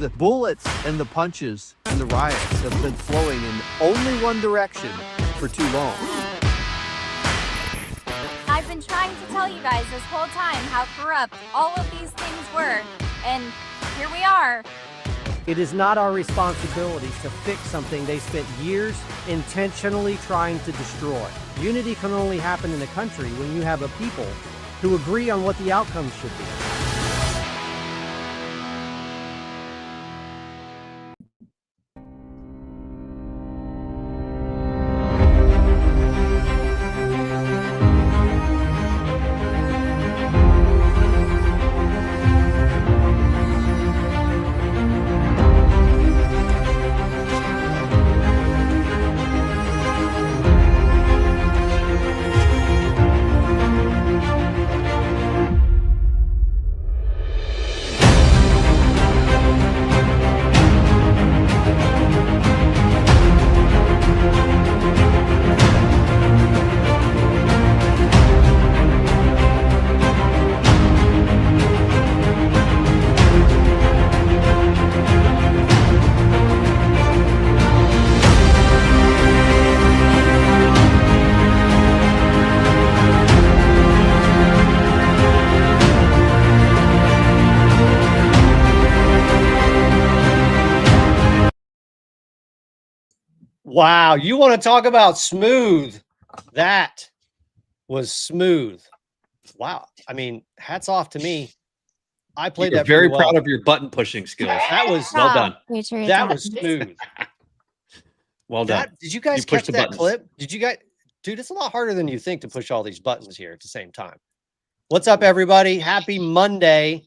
The bullets and the punches and the riots have been flowing in only one direction for too long. I've been trying to tell you guys this whole time how corrupt all of these things were, and here we are. It is not our responsibility to fix something they spent years intentionally trying to destroy. Unity can only happen in a country when you have a people who agree on what the outcome should be. Wow, you want to talk about smooth? That was smooth. Wow. I mean, hats off to me. I played that very well. proud of your button pushing skills. That was well done. Patriot That Dad. was smooth. Well done. Did you guys You catch pushed the that buttons. clip? Did you guys, dude, it's a lot harder than you think to push all these buttons here at the same time. What's up, everybody? Happy Monday.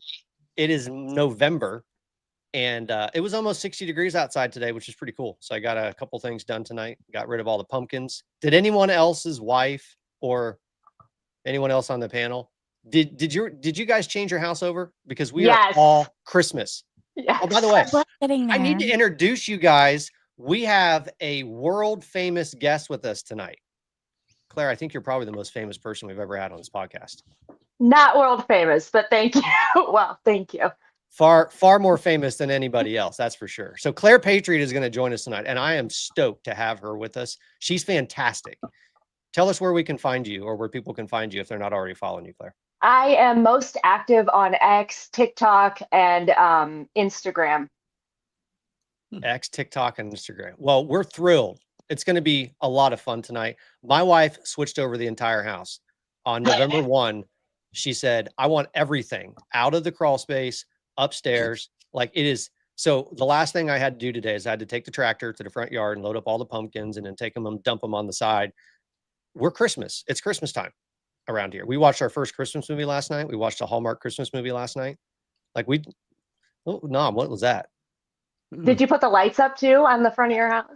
It is November. And it was almost 60 degrees outside today, which is pretty cool. So I got a couple things done tonight. Got rid of all the pumpkins. Did anyone else's wife or anyone else on the panel? Did you guys change your house over? Because we are all Christmas. Yes. Oh, by the way, Getting I need to there. introduce you guys. We have a world famous guest with us tonight. Claire, I think you're probably the most famous person we've ever had on this podcast. Not world famous, but thank you. Well, thank you. Far more famous than anybody else, that's for sure. So Claire Patriot is going to join us tonight, and I am stoked to have her with us. She's fantastic. Tell us where we can find you, or where people can find you if they're not already following you, Claire. I am most active on X, TikTok, and Instagram. X, TikTok, and Instagram. Well, we're thrilled. It's going to be a lot of fun tonight. My wife switched over the entire house on November 1. She said, I want everything out of the crawl space, upstairs. Like it is. So the last thing I had to do today is I had to take the tractor to the front yard and load up all the pumpkins and then take them and dump them on the side. We're Christmas. It's Christmas time around here. We watched our first Christmas movie last night. We watched a Hallmark Christmas movie last night. Like oh, Nom, what was that? Did you put the lights up too on the front of your house?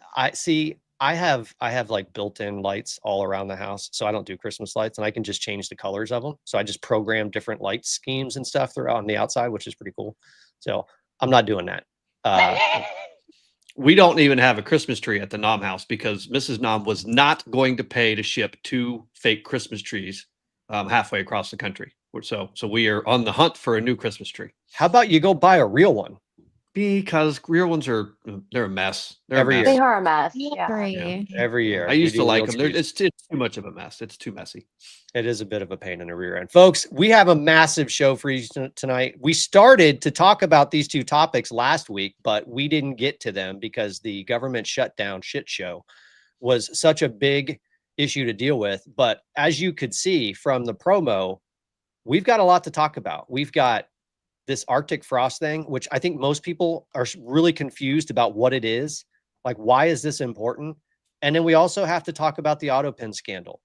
I have like built-in lights all around the house. So I don't do Christmas lights, and I can just change the colors of them. So I just program different light schemes and stuff throughout on the outside, which is pretty cool. So I'm not doing that. We don't even have a Christmas tree at the Nom house because Mrs. Nom was not going to pay to ship 2 fake Christmas trees halfway across the country. So we are on the hunt for a new Christmas tree. How about you go buy a real one? Because real ones they're a mess. They're Every a year. mess. They are a mess. I Yeah. agree. Every year. I used We to do like real them. trees. It's too much of a mess. It's too messy. It is a bit of a pain in the rear end. Folks, we have a massive show for you tonight. We started to talk about these 2 topics last week, but we didn't get to them because the government shutdown shit show was such a big issue to deal with. But as you could see from the promo, we've got a lot to talk about. We've got this Arctic frost thing, which I think most people are really confused about what it is. Like, why is this important? And then we also have to talk about the Autopen scandal.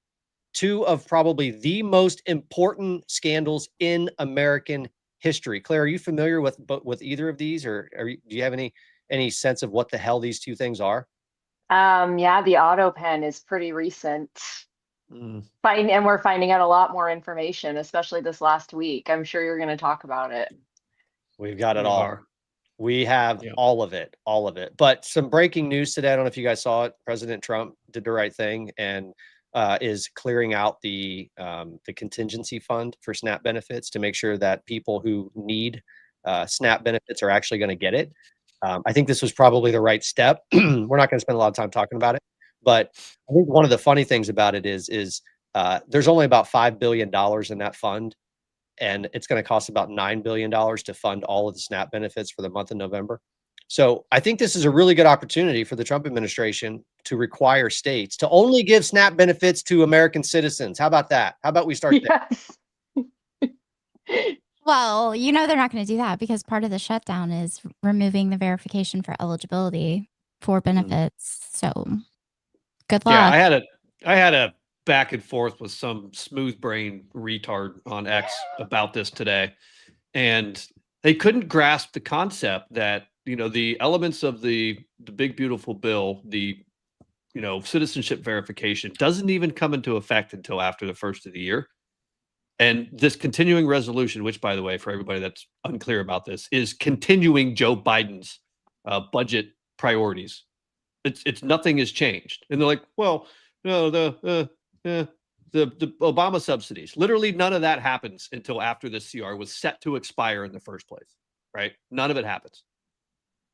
2 of probably the most important scandals in American history. Claire, are you familiar with either of these, or do you have any sense of what the hell these 2 things are? Yeah, the Autopen is pretty recent. And we're finding out a lot more information, especially this last week. I'm sure you're going to talk about it. We've got it all. We have all of it. But some breaking news today. I don't know if you guys saw it. President Trump did the right thing and is clearing out the contingency fund for SNAP benefits to make sure that people who need SNAP benefits are actually going to get it. I think this was probably the right step. We're not going to spend a lot of time talking about it, but I think one of the funny things about it is there's only about $5 billion in that fund, and it's going to cost about $9 billion to fund all of the SNAP benefits for the month of November. So I think this is a really good opportunity for the Trump administration to require states to only give SNAP benefits to American citizens. How about that? How about we start there? Well, you know they're not going to do that because part of the shutdown is removing the verification for eligibility for benefits. So good luck. Yeah, I had a back and forth with some smooth brain retard on X about this today, and they couldn't grasp the concept that, you know, the elements of the big beautiful bill, the, you know, citizenship verification doesn't even come into effect until after the first of the year. And this continuing resolution, which, by the way, for everybody that's unclear about this, is continuing Joe Biden's budget priorities. It's nothing has changed. And they're like, well, no, the Obama subsidies, literally none of that happens until after this CR was set to expire in the first place, right? None of it happens.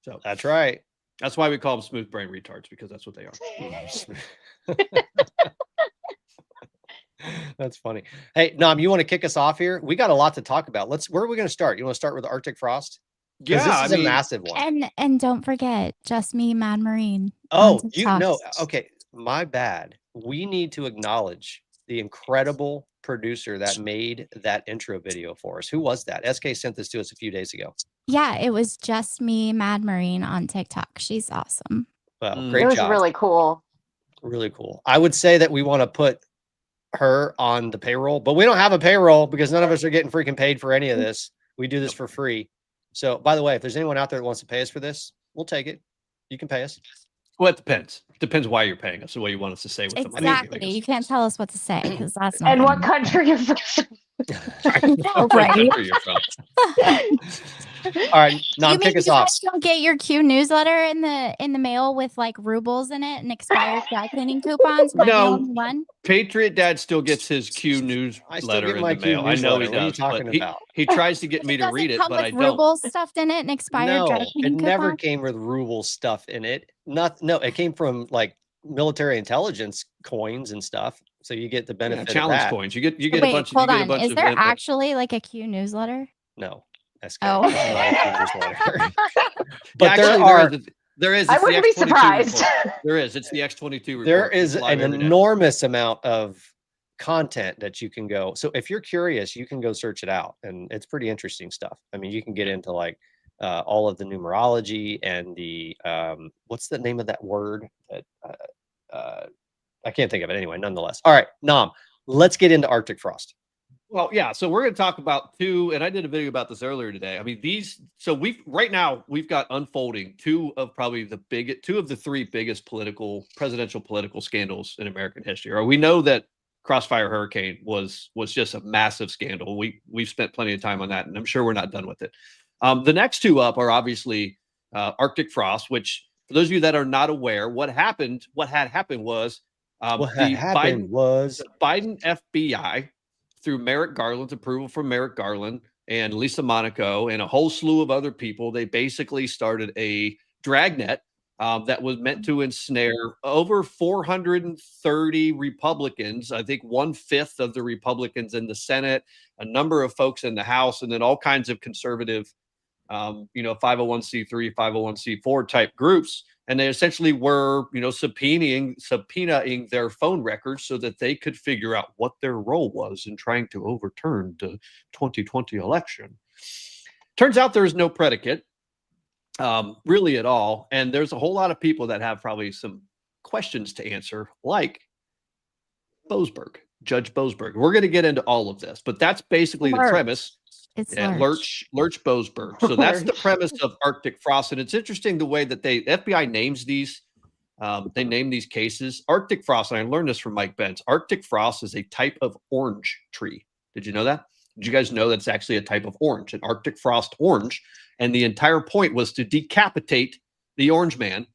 So That's right. that's why we call them smooth brain retards, because that's what they are. That's funny. Hey, Nom, you want to kick us off here? We got a lot to talk about. Where are we going to start? You want to start with the Arctic frost? Because this is a massive one. And don't forget, Just Me, Mad Marine. Oh, you know, okay, my bad. We need to acknowledge the incredible producer that made that intro video for us. Who was that? SK sent this to us a few days ago. Yeah, it was Just Me, Mad Marine on TikTok. She's awesome. Well, great It was job. really cool. Really cool. I would say that we want to put her on the payroll, but we don't have a payroll because none of us are getting freaking paid for any of this. We do this for free. So, by the way, if there's anyone out there that wants to pay us for this, we'll take it. You can pay us. Well, it depends. Depends why you're paying us, or what you want us to say with the money. Exactly. You can't tell us what to say because that's not. And what country you're from. Right. Where you're from. All right, Nom, You mean kick us you off. guys don't get your Q newsletter in the mail with like rubles in it and expired dry cleaning coupons? Am I the No. only one? PatriotDad still gets his Q newsletter get in my the Q mail. I know he newsletter. What are you does, talking but about? he tries to get me to Does read it it, come but with I don't. rubles stuffed in it and expired dry No, it cleaning never coupons? came with ruble stuff in it. No, it came from like military intelligence coins and stuff. So you get the Yeah, benefit of challenge that. coins. You get a Wait, bunch. hold You get a on. bunch Is of there info. actually like a Q newsletter? No, SK. Oh. It's not a Q newsletter. But But actually, there is. I It's the wouldn't be X-22 surprised. report. There is. It's the X-22 report. there It's is live an every day. enormous amount of content that you can go. So if you're curious, you can go search it out, and it's pretty interesting stuff. I mean, you can get into like all of the numerology and the what's the name of that word that I can't think of it anyway. Nonetheless, all right, Nom, let's get into Arctic frost. Well, yeah. So we're going to talk about two, and I did a video about this earlier today. I mean, these. So right now we've got unfolding two of the three biggest presidential political scandals in American history. Or we know that Crossfire Hurricane was just a massive scandal. We've spent plenty of time on that, and I'm sure we're not done with it. The next two up are obviously Arctic frost, which for those of you that are not aware, what had happened was the Biden FBI, through Merrick Garland's approval from Merrick Garland and Lisa Monaco and a whole slew of other people, they basically started a dragnet that was meant to ensnare over 430 Republicans, I think 1/5 of the Republicans in the Senate, a number of folks in the House, and then all kinds of conservative, 501c3, 501c4 type groups. And they essentially were, subpoenaing their phone records so that they could figure out what their role was in trying to overturn the 2020 election. Turns out there is no predicate, really at all. And there's a whole lot of people that have probably some questions to answer, like Judge Boasberg. We're going to get into all of this, but that's basically the premise. It's Lurch Boasberg. So that's the premise of Arctic frost. And it's interesting the way that the FBI names these. They name these cases Arctic frost. And I learned this from Mike Benz. Arctic frost is a type of orange tree. Did you know that? Did you guys know that's actually a type of orange, an Arctic frost orange? And the entire point was to decapitate the orange man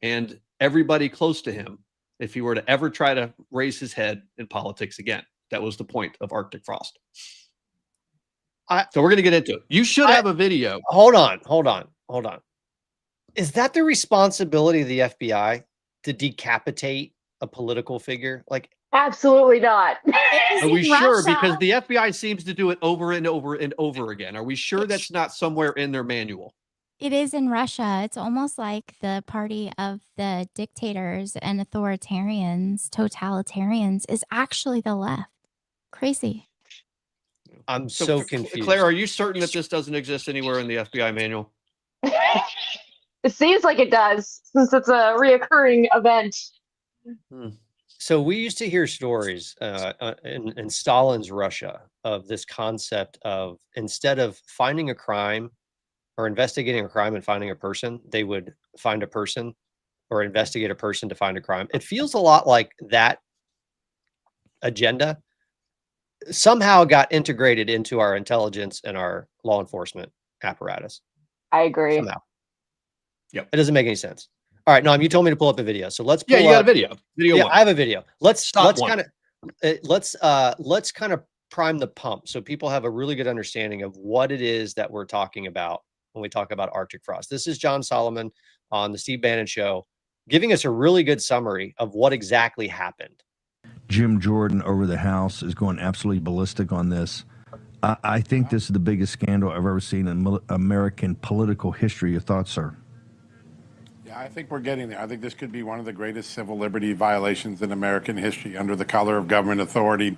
and everybody close to him if he were to ever try to raise his head in politics again. That was the point of Arctic frost. So we're going to get into it. You should have a video. Hold on. Is that the responsibility of the FBI to decapitate a political figure? Like, Absolutely not. Are we sure? Russia. Because the FBI seems to do it over and over and over again. Are we sure that's not somewhere in their manual? It is in Russia. It's almost like the party of the dictators and authoritarians, totalitarians, is actually the left. Crazy. I'm so confused. Claire, are you certain that this doesn't exist anywhere in the FBI manual? It seems like it does, since it's a reoccurring event. So we used to hear stories in Stalin's Russia of this concept of, instead of finding a crime or investigating a crime and finding a person, they would find a person or investigate a person to find a crime. It feels a lot like that agenda somehow got integrated into our intelligence and our law enforcement apparatus. I agree. Somehow. Yep. It doesn't make any sense. All right, Nom, you told me to pull up a video, so let's pull Yeah, you got a video. Yeah, One. I have a video. Let's Stop kind of prime the pump so people have a really good understanding of what it is that we're talking about when we talk about Arctic frost. This is John Solomon on the Steve Bannon Show, giving us a really good summary of what exactly happened. Jim Jordan over the House is going absolutely ballistic on this. I think this is the biggest scandal I've ever seen in American political history. Your thoughts, sir? Yeah, I think we're getting there. I think this could be one of the greatest civil liberty violations in American history under the color of government authority.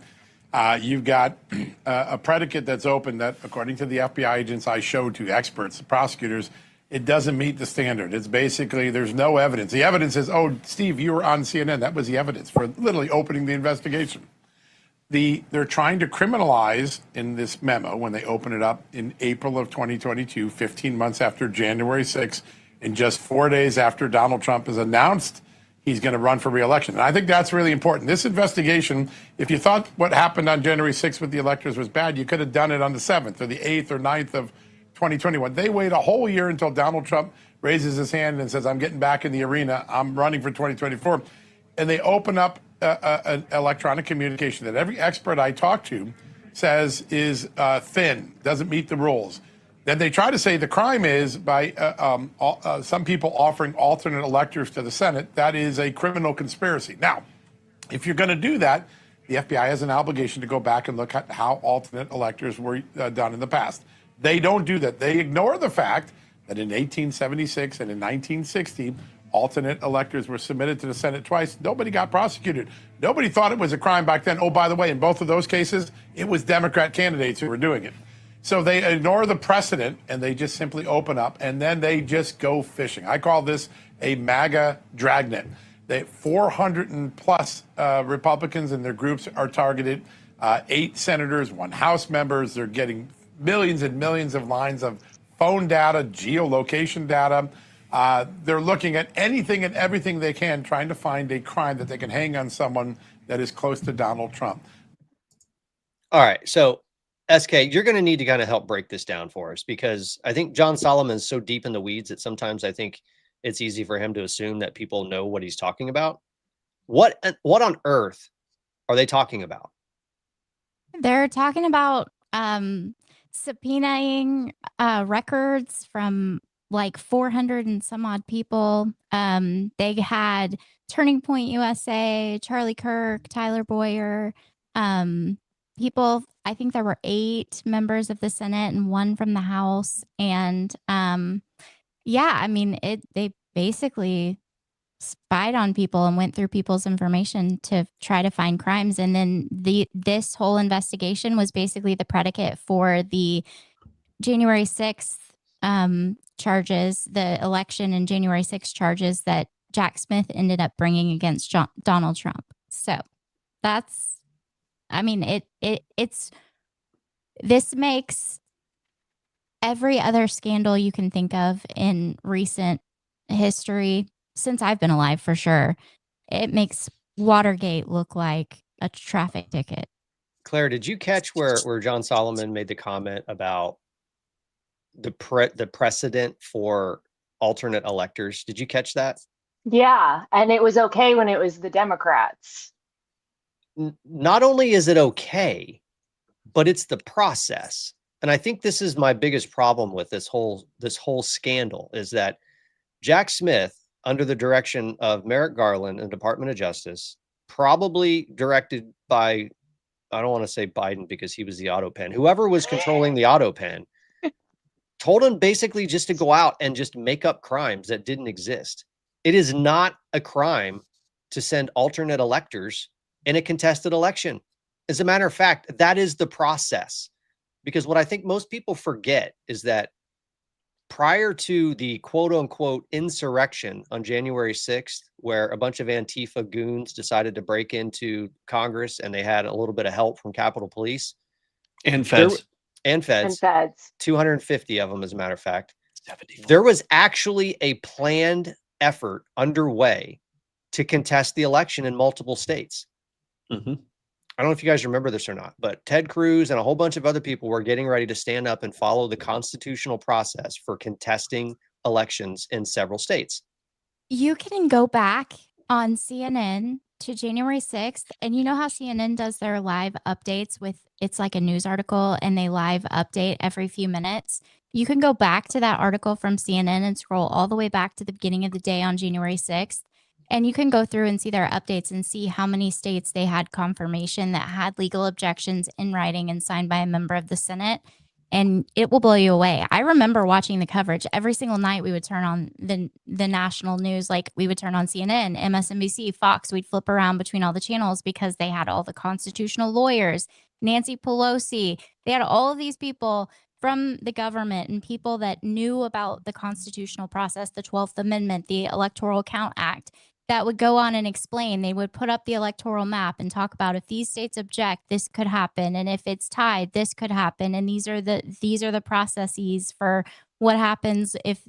You've got a predicate that's open that, according to the FBI agents I showed to experts, the prosecutors, it doesn't meet the standard. It's basically, there's no evidence. The evidence is, oh, Steve, you were on CNN. That was the evidence for literally opening the investigation. They're trying to criminalize in this memo when they open it up in April of 2022, 15 months after January 6th, and just 4 days after Donald Trump has announced he's going to run for re-election. And I think that's really important. This investigation, if you thought what happened on January 6th with the electors was bad, you could have done it on the 7th or the 8th or 9th of 2021. They wait a whole year until Donald Trump raises his hand and says, I'm getting back in the arena. I'm running for 2024. And they open up an electronic communication that every expert I talk to says is thin, doesn't meet the rules. Then they try to say the crime is by some people offering alternate electors to the Senate. That is a criminal conspiracy. Now, if you're going to do that, the FBI has an obligation to go back and look at how alternate electors were done in the past. They don't do that. They ignore the fact that in 1876 and in 1960, alternate electors were submitted to the Senate twice. Nobody got prosecuted. Nobody thought it was a crime back then. Oh, by the way, in both of those cases, it was Democrat candidates who were doing it. So they ignore the precedent and they just simply open up and then they just go fishing. I call this a MAGA dragnet. 400 and plus Republicans and their groups are targeted. 8 senators, 1 House members. They're getting millions and millions of lines of phone data, geolocation data. They're looking at anything and everything they can, trying to find a crime that they can hang on someone that is close to Donald Trump. All right. So, SK, you're going to need to kind of help break this down for us, because I think John Solomon's so deep in the weeds that sometimes I think it's easy for him to assume that people know what he's talking about. What on earth are they talking about? They're talking about subpoenaing records from like 400 and some odd people. They had Turning Point USA, Charlie Kirk, Tyler Boyer, people. I think there were 8 members of the Senate and 1 from the House. And yeah, I mean, they basically spied on people and went through people's information to try to find crimes. And then this whole investigation was basically the predicate for the January 6th charges, the election and January 6th charges that Jack Smith ended up bringing against Donald Trump. So that's, I mean, this makes every other scandal you can think of in recent history, since I've been alive for sure, it makes Watergate look like a traffic ticket. Claire, did you catch where John Solomon made the comment about the precedent for alternate electors? Did you catch that? Yeah, and it was okay when it was the Democrats. Not only is it okay, but it's the process. And I think this is my biggest problem with this whole scandal, is that Jack Smith, under the direction of Merrick Garland and the Department of Justice, probably directed by, I don't want to say Biden because he was the Autopen, whoever was controlling the Autopen, told him basically just to go out and just make up crimes that didn't exist. It is not a crime to send alternate electors in a contested election. As a matter of fact, that is the process. Because what I think most people forget is that prior to the quote unquote insurrection on January 6th, where a bunch of Antifa goons decided to break into Congress and they had a little bit of help from Capitol Police and feds. And feds. 250 of them, as a matter of fact. 74. There was actually a planned effort underway to contest the election in multiple states. Mm-hmm. I don't know if you guys remember this or not, but Ted Cruz and a whole bunch of other people were getting ready to stand up and follow the constitutional process for contesting elections in several states. You can go back on CNN to January 6th, and you know how CNN does their live updates with, it's like a news article and they live update every few minutes. You can go back to that article from CNN and scroll all the way back to the beginning of the day on January 6th. And you can go through and see their updates and see how many states they had confirmation that had legal objections in writing and signed by a member of the Senate. And it will blow you away. I remember watching the coverage every single night. We would turn on the national news, like we would turn on CNN, MSNBC, Fox. We'd flip around between all the channels because they had all the constitutional lawyers, Nancy Pelosi. They had all of these people from the government and people that knew about the constitutional process, the 12th Amendment, the Electoral Count Act, that would go on and explain. They would put up the electoral map and talk about if these states object, this could happen, and if it's tied, this could happen, and these are the processes for what happens if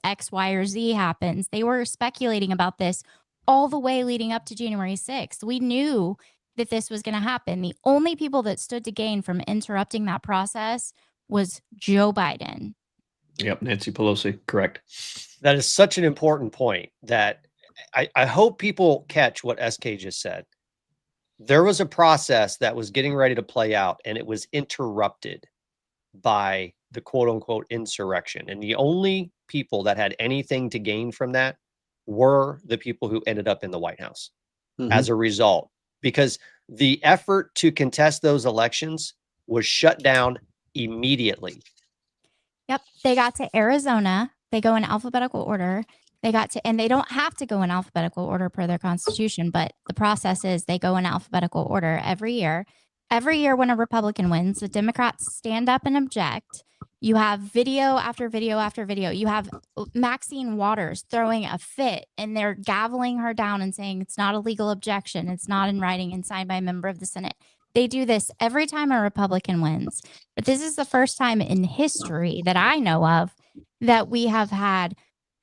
X, Y, or Z happens. They were speculating about this all the way leading up to January 6th. We knew that this was going to happen. The only people that stood to gain from interrupting that process was Joe Biden. Yep, Nancy Pelosi, correct. That is such an important point that I hope people catch what SK just said. There was a process that was getting ready to play out, and it was interrupted by the quote unquote insurrection. And the only people that had anything to gain from that were the people who ended up in the White House as a result, because the effort to contest those elections was shut down immediately. Yep. They got to Arizona. They go in alphabetical order. They got to, and they don't have to go in alphabetical order per their constitution, but the process is they go in alphabetical order every year. Every year when a Republican wins, the Democrats stand up and object. You have video after video after video. You have Maxine Waters throwing a fit, and they're gaveling her down and saying it's not a legal objection. It's not in writing and signed by a member of the Senate. They do this every time a Republican wins. But this is the first time in history that I know of that we have had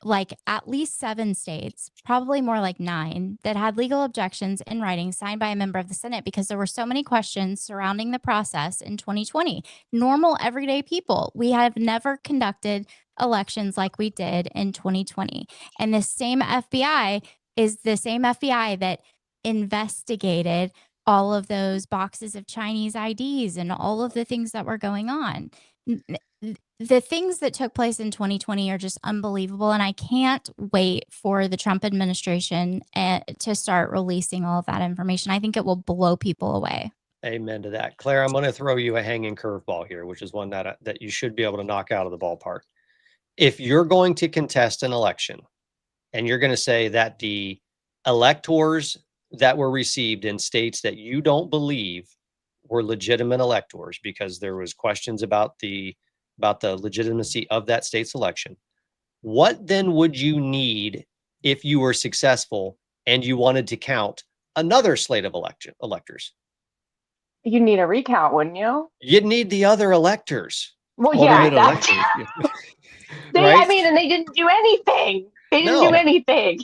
like at least 7 states, probably more like 9, that had legal objections in writing signed by a member of the Senate because there were so many questions surrounding the process in 2020. Normal, everyday people. We have never conducted elections like we did in 2020. And the same FBI is the same FBI that investigated all of those boxes of Chinese IDs and all of the things that were going on. The things that took place in 2020 are just unbelievable. And I can't wait for the Trump administration to start releasing all of that information. I think it will blow people away. Amen to that. Claire, I'm going to throw you a hanging curveball here, which is one that you should be able to knock out of the ballpark. If you're going to contest an election and you're going to say that the electors that were received in states that you don't believe were legitimate electors because there was questions about the legitimacy of that state's election, what then would you need if you were successful and you wanted to count another slate of electors? You need a recount, wouldn't you? You'd need the other electors. Well, yeah. Right? I mean, and they didn't do anything. They didn't do anything.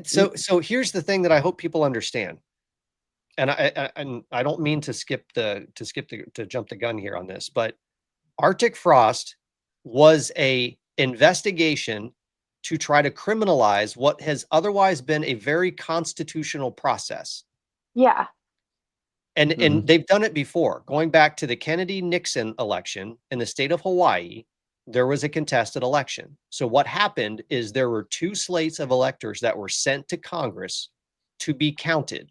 So here's the thing that I hope people understand. And I don't mean to jump the gun here on this, but Arctic Frost was a investigation to try to criminalize what has otherwise been a very constitutional process. Yeah. And they've done it before, going back to the Kennedy-Nixon election in the state of Hawaii. there was a contested election. So what happened is there were 2 slates of electors that were sent to Congress to be counted,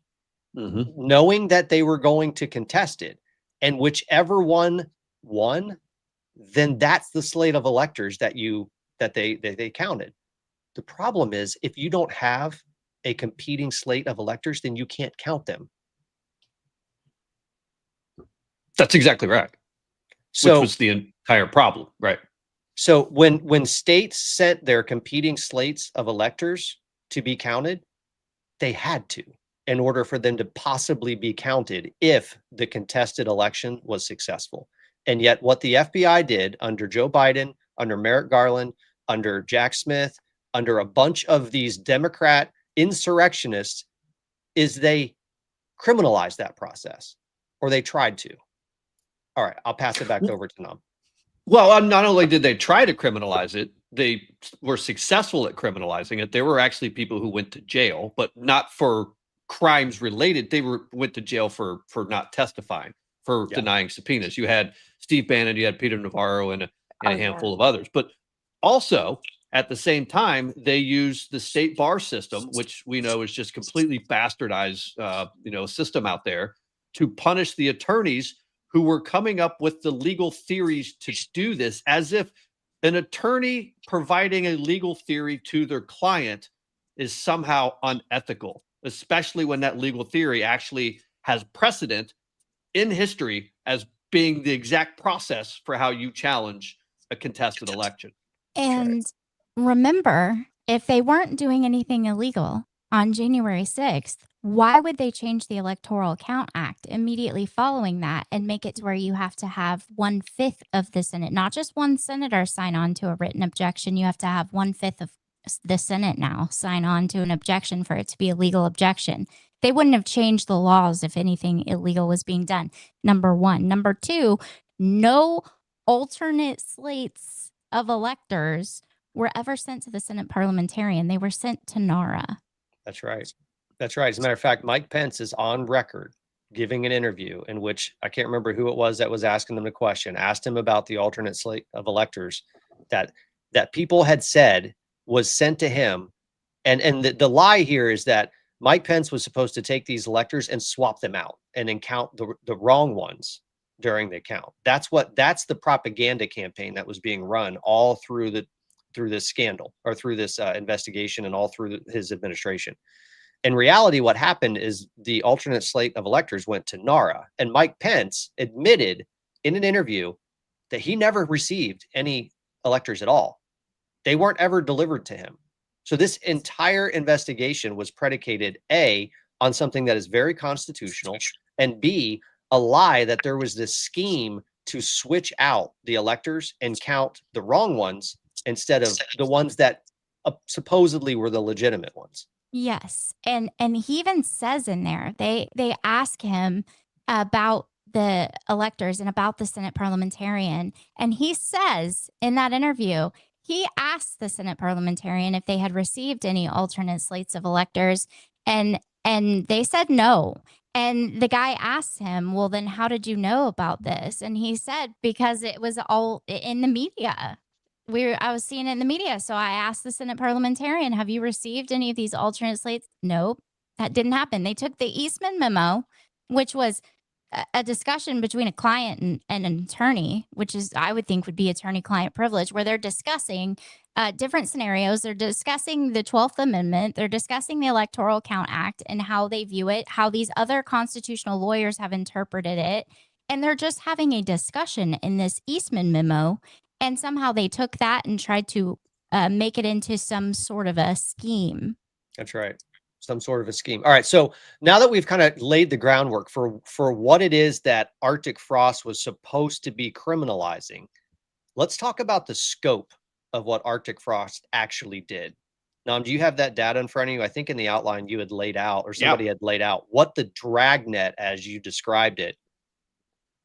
knowing that they were going to contest it. And whichever one won, then that's the slate of electors that they counted. The problem is, if you don't have a competing slate of electors, then you can't count them. That's exactly right. So, which was the entire problem, right? So when states sent their competing slates of electors to be counted, they had to, in order for them to possibly be counted if the contested election was successful. And yet what the FBI did under Joe Biden, under Merrick Garland, under Jack Smith, under a bunch of these Democrat insurrectionists, is they criminalized that process, or they tried to. All right, I'll pass it back over to Nom. Well, not only did they try to criminalize it, they were successful at criminalizing it. There were actually people who went to jail, but not for crimes related. They went to jail for not testifying, for denying subpoenas. You had Steve Bannon, you had Peter Navarro, and a handful of others. But also, at the same time, they used the state bar system, which we know is just completely bastardized, system out there, to punish the attorneys who were coming up with the legal theories to do this, as if an attorney providing a legal theory to their client is somehow unethical, especially when that legal theory actually has precedent in history as being the exact process for how you challenge a contested election. And remember, if they weren't doing anything illegal on January 6th, why would they change the Electoral Count Act immediately following that and make it to where you have to have 1/5 of the Senate, not just one senator sign on to a written objection? You have to have 1/5 of the Senate now sign on to an objection for it to be a legal objection. They wouldn't have changed the laws if anything illegal was being done. Number one. Number two, no alternate slates of electors were ever sent to the Senate parliamentarian. They were sent to NARA. That's right. That's right. As a matter of fact, Mike Pence is on record giving an interview in which, I can't remember who it was that was asking them the question, asked him about the alternate slate of electors that people had said was sent to him. And the lie here is that Mike Pence was supposed to take these electors and swap them out and then count the wrong ones during the count. That's the propaganda campaign that was being run all through this scandal, or through this investigation, and all through his administration. In reality, what happened is the alternate slate of electors went to NARA, and Mike Pence admitted in an interview that he never received any electors at all. They weren't ever delivered to him. So this entire investigation was predicated, A, on something that is very constitutional, and B, a lie that there was this scheme to switch out the electors and count the wrong ones instead of the ones that supposedly were the legitimate ones. Yes. And he even says in there, they ask him about the electors and about the Senate parliamentarian. And he says in that interview, he asked the Senate parliamentarian if they had received any alternate slates of electors, and they said no. And the guy asked him, well, then how did you know about this? And he said, because it was all in the media. I was seeing it in the media. So I asked the Senate parliamentarian, have you received any of these alternate slates? Nope, that didn't happen. They took the Eastman memo, which was a discussion between a client and an attorney, which is, I would think, would be attorney-client privilege, where they're discussing different scenarios. They're discussing the 12th Amendment. They're discussing the Electoral Count Act and how they view it, how these other constitutional lawyers have interpreted it. And they're just having a discussion in this Eastman memo. And somehow they took that and tried to make it into some sort of a scheme. That's right. Some sort of a scheme. All right. So now that we've kind of laid the groundwork for what it is that Arctic Frost was supposed to be criminalizing, let's talk about the scope of what Arctic Frost actually did. Nom, do you have that data in front of you? I think in the outline you had laid out, or somebody had laid out, what the DRAGNET, as you described it,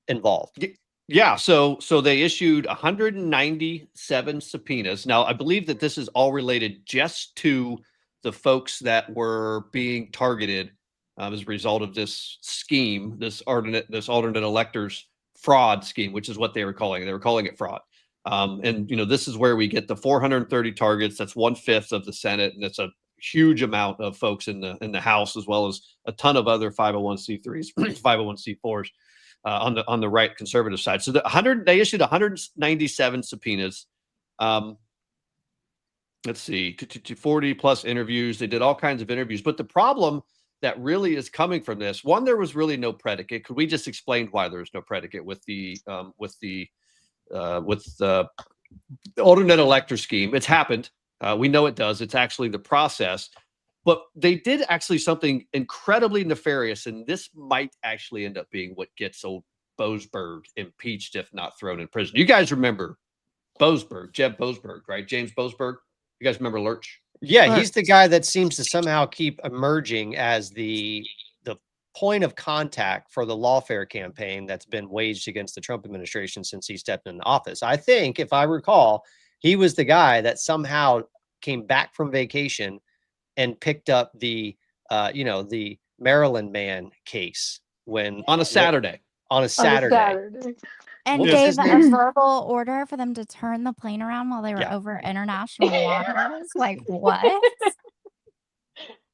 involved. Yeah, so they issued 197 subpoenas. Now, I believe that this is all related just to the folks that were being targeted as a result of this scheme, this alternate electors fraud scheme, which is what they were calling it. They were calling it fraud. And, this is where we get the 430 targets. That's 1/5 of the Senate. And it's a huge amount of folks in the House, as well as a ton of other 501c3s, 501c4s on the right conservative side. So they issued 197 subpoenas. Let's see, 40 plus interviews. They did all kinds of interviews. But the problem that really is coming from this, one, there was really no predicate. Could we just explain why there was no predicate with the alternate elector scheme? It's happened. We know it does. It's actually the process. But they did actually something incredibly nefarious, and this might actually end up being what gets old Boasberg impeached, if not thrown in prison. You guys remember Boasberg, Jeb Boasberg, right? James Boasberg. You guys remember Lurch? Yeah, he's the guy that seems to somehow keep emerging as the point of contact for the lawfare campaign that's been waged against the Trump administration since he stepped into office. I think, if I recall, he was the guy that somehow came back from vacation and picked up the Maryland man case on a Saturday. On a Saturday. And gave a verbal order for them to turn the plane around while they were over international waters. Like, what?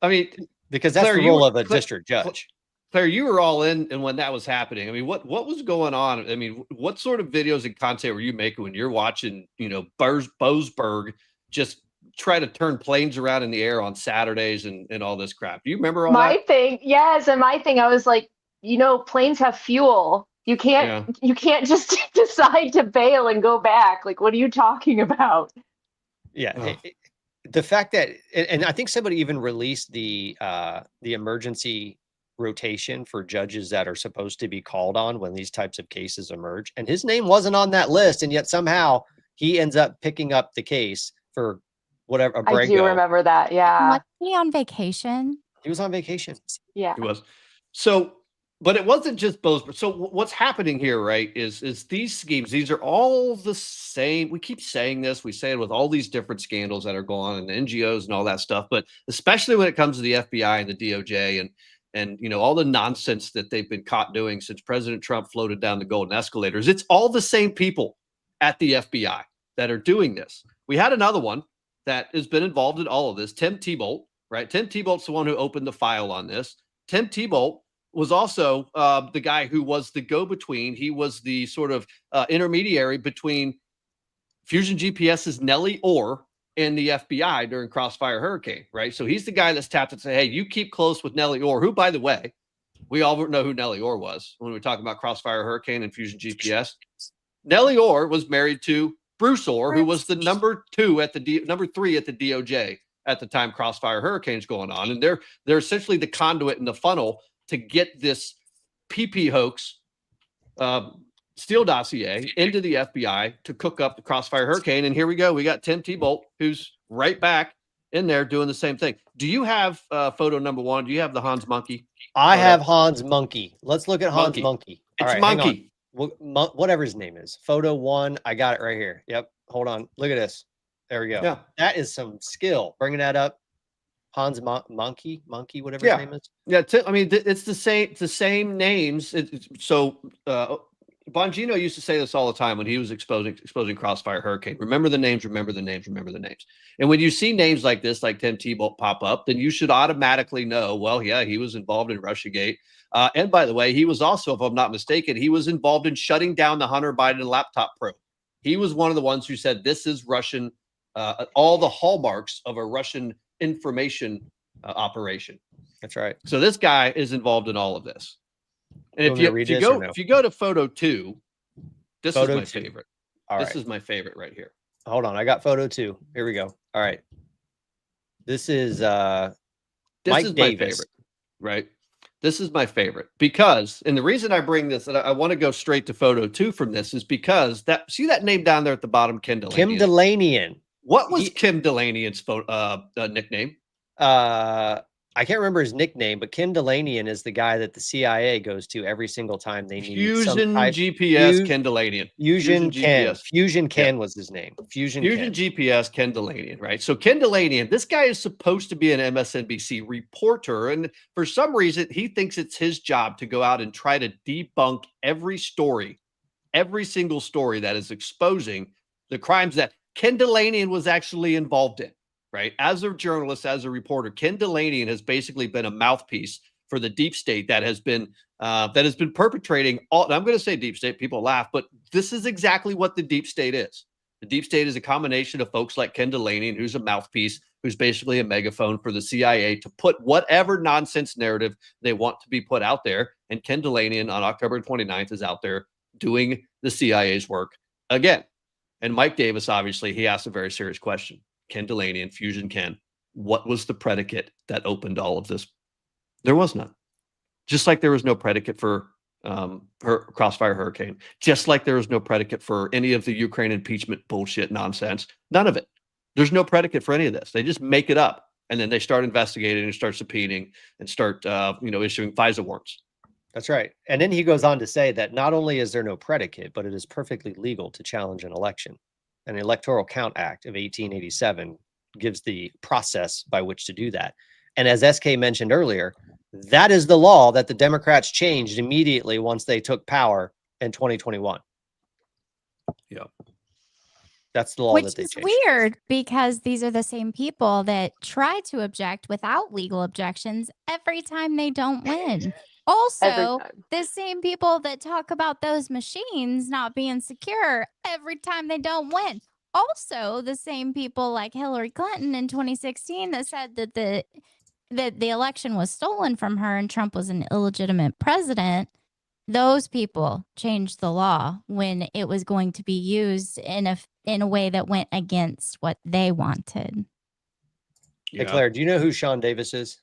I mean, because that's Claire, the role of a district judge. Claire, you were all in, and when that was happening, I mean, what was going on? I mean, what sort of videos and content were you making when you're watching, Boasberg just try to turn planes around in the air on Saturdays and all this crap? Do you remember all that? My thing, yes, and my thing, I was like, planes have fuel. You can't just decide to bail and go back. Like, what are you talking about? Yeah. The fact that, and I think somebody even released the emergency rotation for judges that are supposed to be called on when these types of cases emerge. And his name wasn't on that list. And yet somehow he ends up picking up the case for whatever. I do remember that. Yeah. Was he on vacation? He was on vacation. Yeah. He was. So, but it wasn't just Boasberg. So what's happening here, right, is these schemes, these are all the same. We keep saying this. We say it with all these different scandals that are going on and the NGOs and all that stuff. But especially when it comes to the FBI and the DOJ and all the nonsense that they've been caught doing since President Trump floated down the golden escalators, it's all the same people at the FBI that are doing this. We had another one that has been involved in all of this, Tim Thibault, right? Tim Thibault's the one who opened the file on this. Tim Thibault was also the guy who was the go-between. He was the sort of intermediary between Fusion GPS's Nellie Orr and the FBI during Crossfire Hurricane, right? So he's the guy that's tapped and say, hey, you keep close with Nellie Orr, who, by the way, we all know who Nellie Orr was when we talk about Crossfire Hurricane and Fusion GPS. Nellie Orr was married to Bruce Orr, who was the number 3 at the DOJ at the time Crossfire Hurricane's going on. And they're essentially the conduit and the funnel to get this PP hoax Steele dossier into the FBI to cook up the Crossfire Hurricane. And here we go. We got Tim Thibault, who's right back in there doing the same thing. Do you have photo number 1? Do you have the Hans Monkey? I have Hans Monkey. Let's look at Hans Monkey. It's right, Monkey. Whatever his name is. Photo 1. I got it right here. Yep. Hold on. Look at this. There we go. Yeah. That is some skill. Bringing that up. Hans Monkey, whatever his name is. Yeah. I mean, it's the same names. Bongino used to say this all the time when he was exposing Crossfire Hurricane. Remember the names, remember the names, remember the names. And when you see names like this, like Tim Thibault pop up, then you should automatically know, well, yeah, he was involved in Russiagate. And by the way, he was also, if I'm not mistaken, he was involved in shutting down the Hunter Biden laptop probe. He was one of the ones who said this is Russian, all the hallmarks of a Russian information operation. That's right. So this guy is involved in all of this. And if you go to photo 2, this is my favorite. This is my favorite right here. Hold on, I got photo 2. Here we go. All right. This is Mike Davis. My favorite, right? This is my favorite because, and the reason I bring this, and I want to go straight to photo 2 from this, is because see that name down there at the bottom, Kim Delanian. Kim Delanian. What was Kim Delanian's nickname? I can't remember his nickname, but Kim Delanian is the guy that the CIA goes to every single time they need Fusion GPS. Ken Delanian. Fusion Ken. Fusion Ken was his name. Fusion GPS. Ken Delanian. Right. So Ken Delanian, this guy is supposed to be an MSNBC reporter, and for some reason he thinks it's his job to go out and try to debunk every single story that is exposing the crimes that Ken Delanian was actually involved in, right? As a journalist, as a reporter, Ken Delanian has basically been a mouthpiece for the deep state that has been perpetrating all. And I'm going to say deep state. People laugh, but this is exactly what the deep state is. The deep state is a combination of folks like Ken Delanian, who's a mouthpiece, who's basically a megaphone for the CIA to put whatever nonsense narrative they want to be put out there. And Ken Delanian on October 29th is out there doing the CIA's work again. And Mike Davis, obviously, he asked a very serious question. Ken Delanian, Fusion Ken, what was the predicate that opened all of this? There was none. Just like there was no predicate for Crossfire Hurricane, just like there was no predicate for any of the Ukraine impeachment bullshit nonsense. None of it. There's no predicate for any of this. They just make it up, and then they start investigating and start subpoenaing and start issuing FISA warrants. That's right. And then he goes on to say that not only is there no predicate, but it is perfectly legal to challenge an election. An Electoral Count Act of 1887 gives the process by which to do that. And as SK mentioned earlier, that is the law that the Democrats changed immediately once they took power in 2021. Yeah. That's the law Which that they is changed. weird because these are the same people that try to object without legal objections every time they don't win. Also, the same people that talk about those machines not being secure every time they don't win. Also, the same people like Hillary Clinton in 2016 that said that the election was stolen from her and Trump was an illegitimate president. Those people changed the law when it was going to be used in a way that went against what they wanted. Hey, Claire, do you know who Sean Davis is?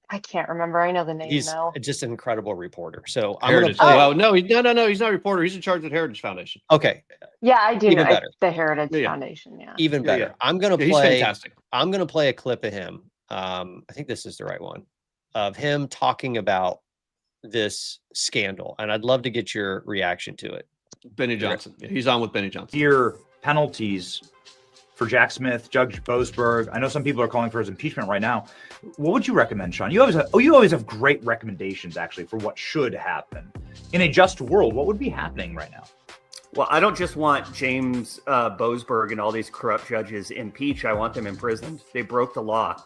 I can't remember. I know the name He's though. just an incredible reporter. So I'm Heritage. going to play. Oh, no, he's not a reporter. He's in charge of the Heritage Foundation. Okay. Yeah, I do Even know better. the Heritage Foundation. Yeah. Even better. Yeah. I'm going to He's play. fantastic. I'm going to play a clip of him. I think this is the right one of him talking about this scandal, and I'd love to get your reaction to it. Benny Johnson. Yeah, he's on with Benny Johnson. Here, penalties for Jack Smith, Judge Boasberg. I know some people are calling for his impeachment right now. What would you recommend, Sean? You always have great recommendations, actually, for what should happen. In a just world, what would be happening right now? Well, I don't just want James Boasberg and all these corrupt judges impeached. I want them imprisoned. They broke the law.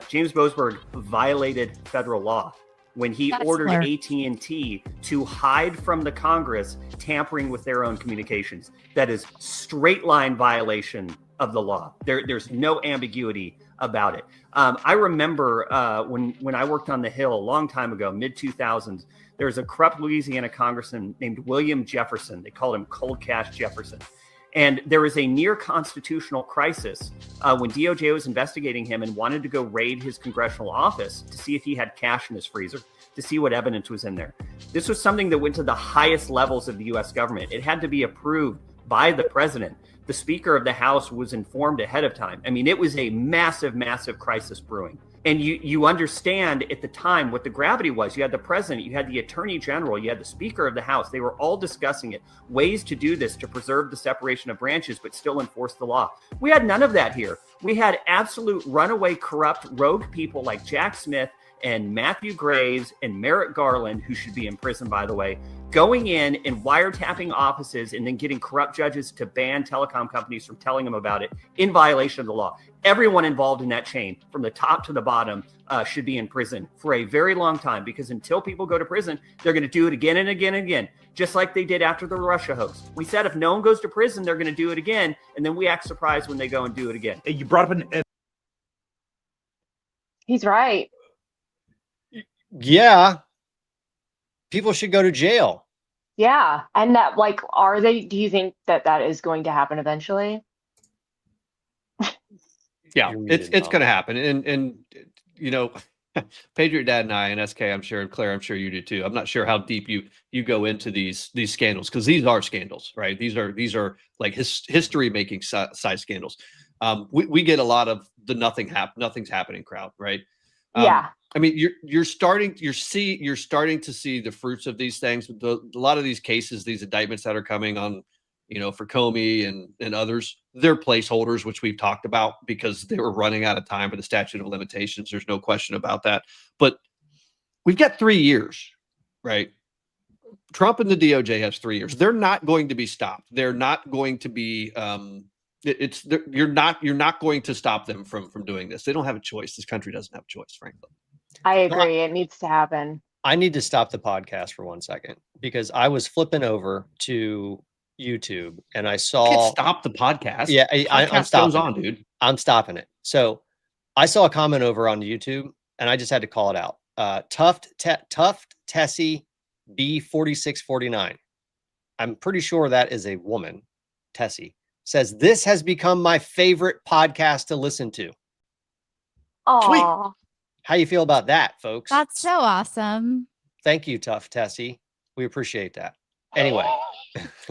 James Boasberg violated federal law when he ordered AT&T to hide from the Congress tampering with their own communications. That is straight line violation of the law. There's no ambiguity about it. I remember when I worked on the Hill a long time ago, mid-2000s, there was a corrupt Louisiana congressman named William Jefferson. They called him Cold Cash Jefferson. And there was a near constitutional crisis when DOJ was investigating him and wanted to go raid his congressional office to see if he had cash in his freezer, to see what evidence was in there. This was something that went to the highest levels of the U.S. government. It had to be approved by the president. The Speaker of the House was informed ahead of time. I mean, it was a massive, massive crisis brewing. And you understand at the time what the gravity was. You had the president, you had the attorney general, you had the Speaker of the House. They were all discussing it, ways to do this to preserve the separation of branches, but still enforce the law. We had none of that here. We had absolute runaway, corrupt, rogue people like Jack Smith and Matthew Graves and Merrick Garland, who should be in prison, by the way, going in and wiretapping offices and then getting corrupt judges to ban telecom companies from telling them about it in violation of the law. Everyone involved in that chain, from the top to the bottom, should be in prison for a very long time, because until people go to prison, they're going to do it again and again and again, just like they did after the Russia hoax. We said if no one goes to prison, they're going to do it again, and then we act surprised when they go and do it again. You brought up He's right. Yeah. People should go to jail. Yeah. And that, do you think that is going to happen eventually? Yeah, it's going to happen. And Patriot Dad and I and SK, I'm sure, and Claire, I'm sure you do too. I'm not sure how deep you go into these scandals, because these are scandals, right? These are like history making size scandals. We get a lot of the nothing's happening crowd, right? Yeah. I mean, you're starting to see the fruits of these things. A lot of these cases, these indictments that are coming on, for Comey and others, they're placeholders, which we've talked about, because they were running out of time for the statute of limitations. There's no question about that. But we've got 3 years, right? Trump and the DOJ has 3 years. They're not going to be stopped. They're not going to be. You're not going to stop them from doing this. They don't have a choice. This country doesn't have a choice, frankly. I agree. It needs to happen. I need to stop the podcast for 1 second because I was flipping over to YouTube and I saw. You can't stop the podcast. Yeah, I'm stopping. Goes on, dude. I'm stopping it. So I saw a comment over on YouTube and I just had to call it out. Tuft Tessie B4649. I'm pretty sure that is a woman. Tessie says this has become my favorite podcast to listen to. Oh, How you feel about that, folks? That's so awesome. Thank you, Tough Tessie. We appreciate that. Anyway,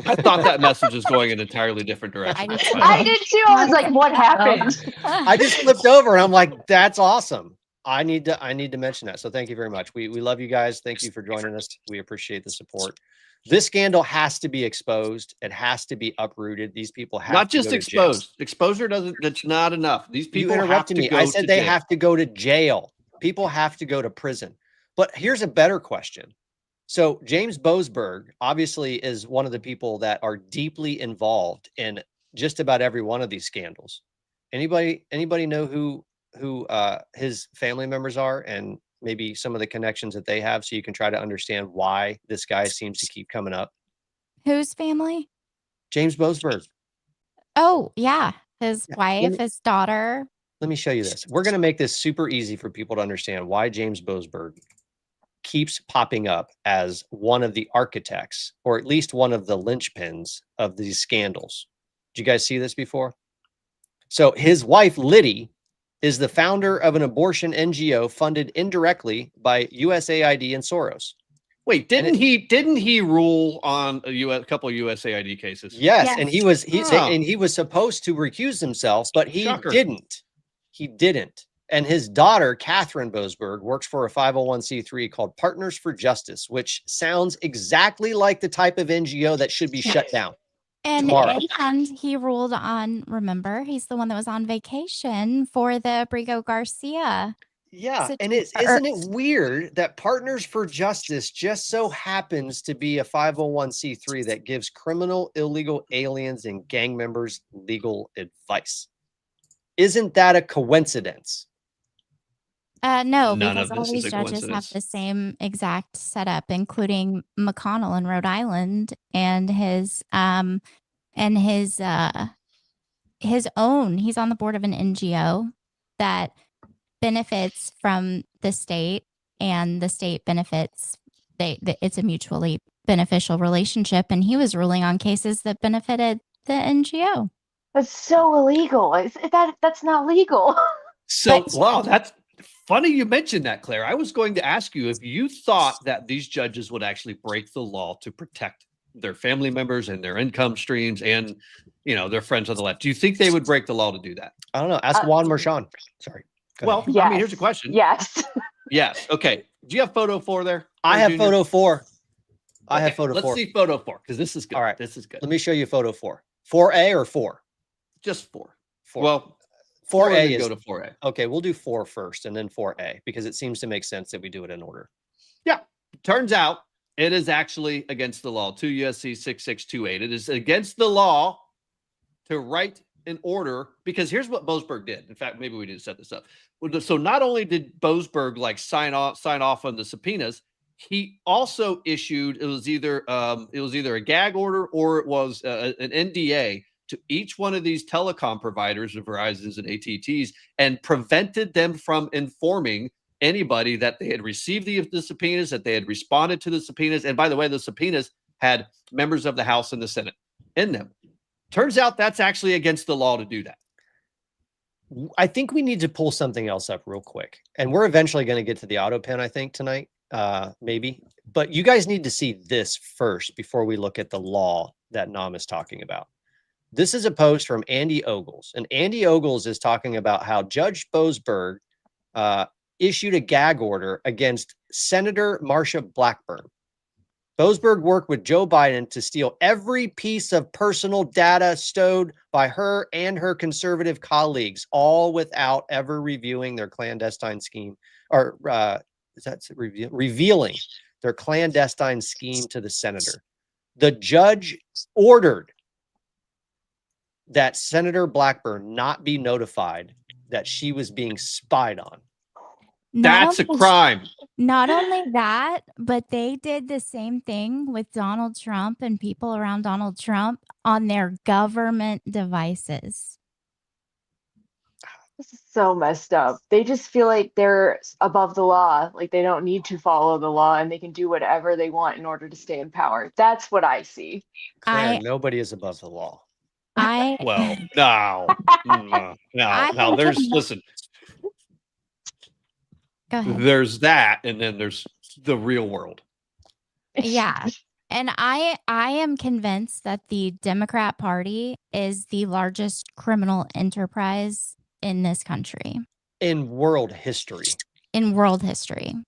I thought that message was going in an entirely different direction. I did too. I was like, what happened? I just flipped over and I'm like, that's awesome. I need to mention that. So thank you very much. We love you guys. Thank you for joining us. We appreciate the support. This scandal has to be exposed. It has to be uprooted. These people have not to just go to exposed. jail. Exposure doesn't. That's not enough. These people You interrupted me. I said they have to go to jail. People have to go to prison. But here's a better question. So James Boasberg obviously is one of the people that are deeply involved in just about every one of these scandals. Anybody know who his family members are and maybe some of the connections that they have, so you can try to understand why this guy seems to keep coming up? Whose family? James Boasberg. Oh, yeah. His Yeah. wife, his daughter. Let me show you this. We're going to make this super easy for people to understand why James Boasberg keeps popping up as one of the architects, or at least one of the linchpins of these scandals. Did you guys see this before? So his wife, Liddy, is the founder of an abortion NGO funded indirectly by USAID and Soros. Wait, didn't he rule on a couple of USAID cases? Yes, Yes. and he was supposed to recuse himself, but he Shocker. didn't. He didn't. And his daughter, Catherine Boasberg, works for a 501c3 called Partners for Justice, which sounds exactly like the type of NGO that should be shut down. And Tomorrow. he ruled on, remember, he's the one that was on vacation for the Abrigo Garcia. Yeah, So- and isn't it weird that Partners for Justice just so happens to be a 501c3 that gives criminal illegal aliens and gang members legal advice? Isn't that a coincidence? No, None because of all this is these a judges have coincidence. the same exact setup, including McConnell in Rhode Island and his own. He's on the board of an NGO that benefits from the state, and the state benefits. It's a mutually beneficial relationship, and he was ruling on cases that benefited the NGO. That's so illegal. That's not legal. So, But- wow, that's funny you mentioned that, Claire. I was going to ask you if you thought that these judges would actually break the law to protect their family members and their income streams and, their friends on the left. Do you think they would break the law to do that? I don't know. Ask Juan Marchand. Sorry. Go Well, ahead. I mean, here's a question. Yes. Yes. Okay. Do you have photo 4 there? I have Junior? photo 4. I have Okay, photo 4. Let's see photo 4 because this is good. All right. This is good. Let me show you photo 4. 4A or 4? Just 4. 4. Well, 4A is is go to 4A. okay. We'll do 4 first and then 4A because it seems to make sense that we do it in order. Yeah. Turns out it is actually against the law. 2 USC 6628. It is against the law to write an order, because here's what Boasberg did. In fact, maybe we need to set this up. So not only did Boasberg sign off on the subpoenas, he also issued, it was either a gag order or it was an NDA to each one of these telecom providers, the Verizons and AT&Ts, and prevented them from informing anybody that they had received the subpoenas, that they had responded to the subpoenas. And by the way, the subpoenas had members of the House and the Senate in them. Turns out that's actually against the law to do that. I think we need to pull something else up real quick. And we're eventually going to get to the Autopen, I think, tonight, maybe. But you guys need to see this first before we look at the law that Nom is talking about. This is a post from Andy Ogles. And Andy Ogles is talking about how Judge Boasberg issued a gag order against Senator Marsha Blackburn. Boasberg worked with Joe Biden to steal every piece of personal data stowed by her and her conservative colleagues, all without ever reviewing their clandestine scheme or revealing their clandestine scheme to the senator. The judge ordered that Senator Blackburn not be notified that she was being spied on. That's a crime. Not only that, but they did the same thing with Donald Trump and people around Donald Trump on their government devices. This is so messed up. They just feel like they're above the law, like they don't need to follow the law and they can do whatever they want in order to stay in power. That's what I see. Claire, nobody is above the law. Well, no. Listen. Go ahead. There's that, and then there's the real world. Yeah. And I am convinced that the Democrat Party is the largest criminal enterprise in this country. In world history.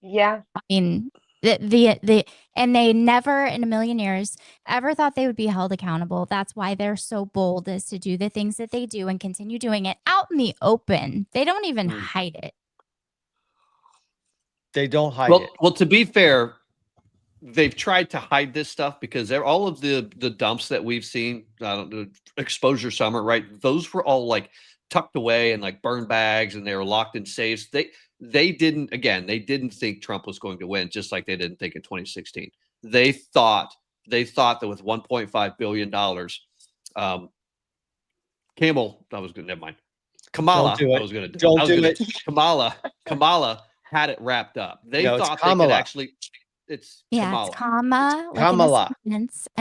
Yeah. I mean, and they never in a million years ever thought they would be held accountable. That's why they're so bold as to do the things that they do and continue doing it out in the open. They don't even hide it. They don't hide it. Well, to be fair, they've tried to hide this stuff because all of the dumps that we've seen, the exposure summer, right? Those were all like tucked away in like burn bags, and they were locked in safes. They didn't think Trump was going to win, just like they didn't think in 2016. They thought that with $1.5 billion, Kamala had it wrapped up. They thought they could actually. It's Kamala. It's comma. Kamala. No. Stop.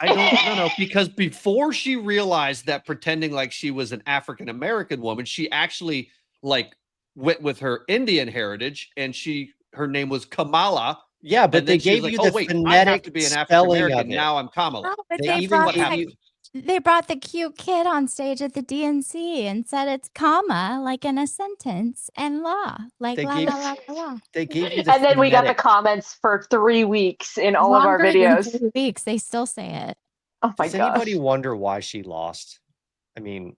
I don't know. Because before she realized that pretending like she was an African American woman, she actually like went with her Indian heritage, and her name was Kamala. Yeah, but they gave you the phonetic I have to be an African American. Now I'm Kamala. Oh, but they brought the cute kid on stage at the DNC and said it's comma, like in a sentence, and law, like they la gave, la la la. They gave you and then we got the comments for 3 weeks in all of our videos. 3 weeks, they still say it. Oh my god! Does anybody wonder why she lost? I mean,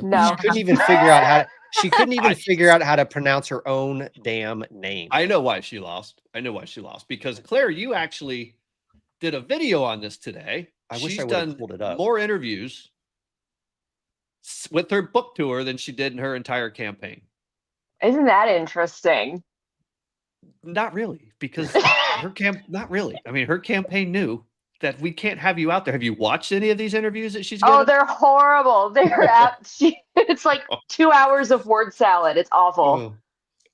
no, she couldn't even figure out how. She couldn't even figure out how to pronounce her own damn name. I know why she lost. Because Claire, you actually did a video on this today. I wish She's I would done have pulled it up. More interviews with her book tour than she did in her entire campaign. Isn't that interesting? Not really, because not really. I mean, her campaign knew that we can't have you out there. Have you watched any of these interviews that she's given? Oh, they're horrible. It's like 2 hours of word salad. It's awful.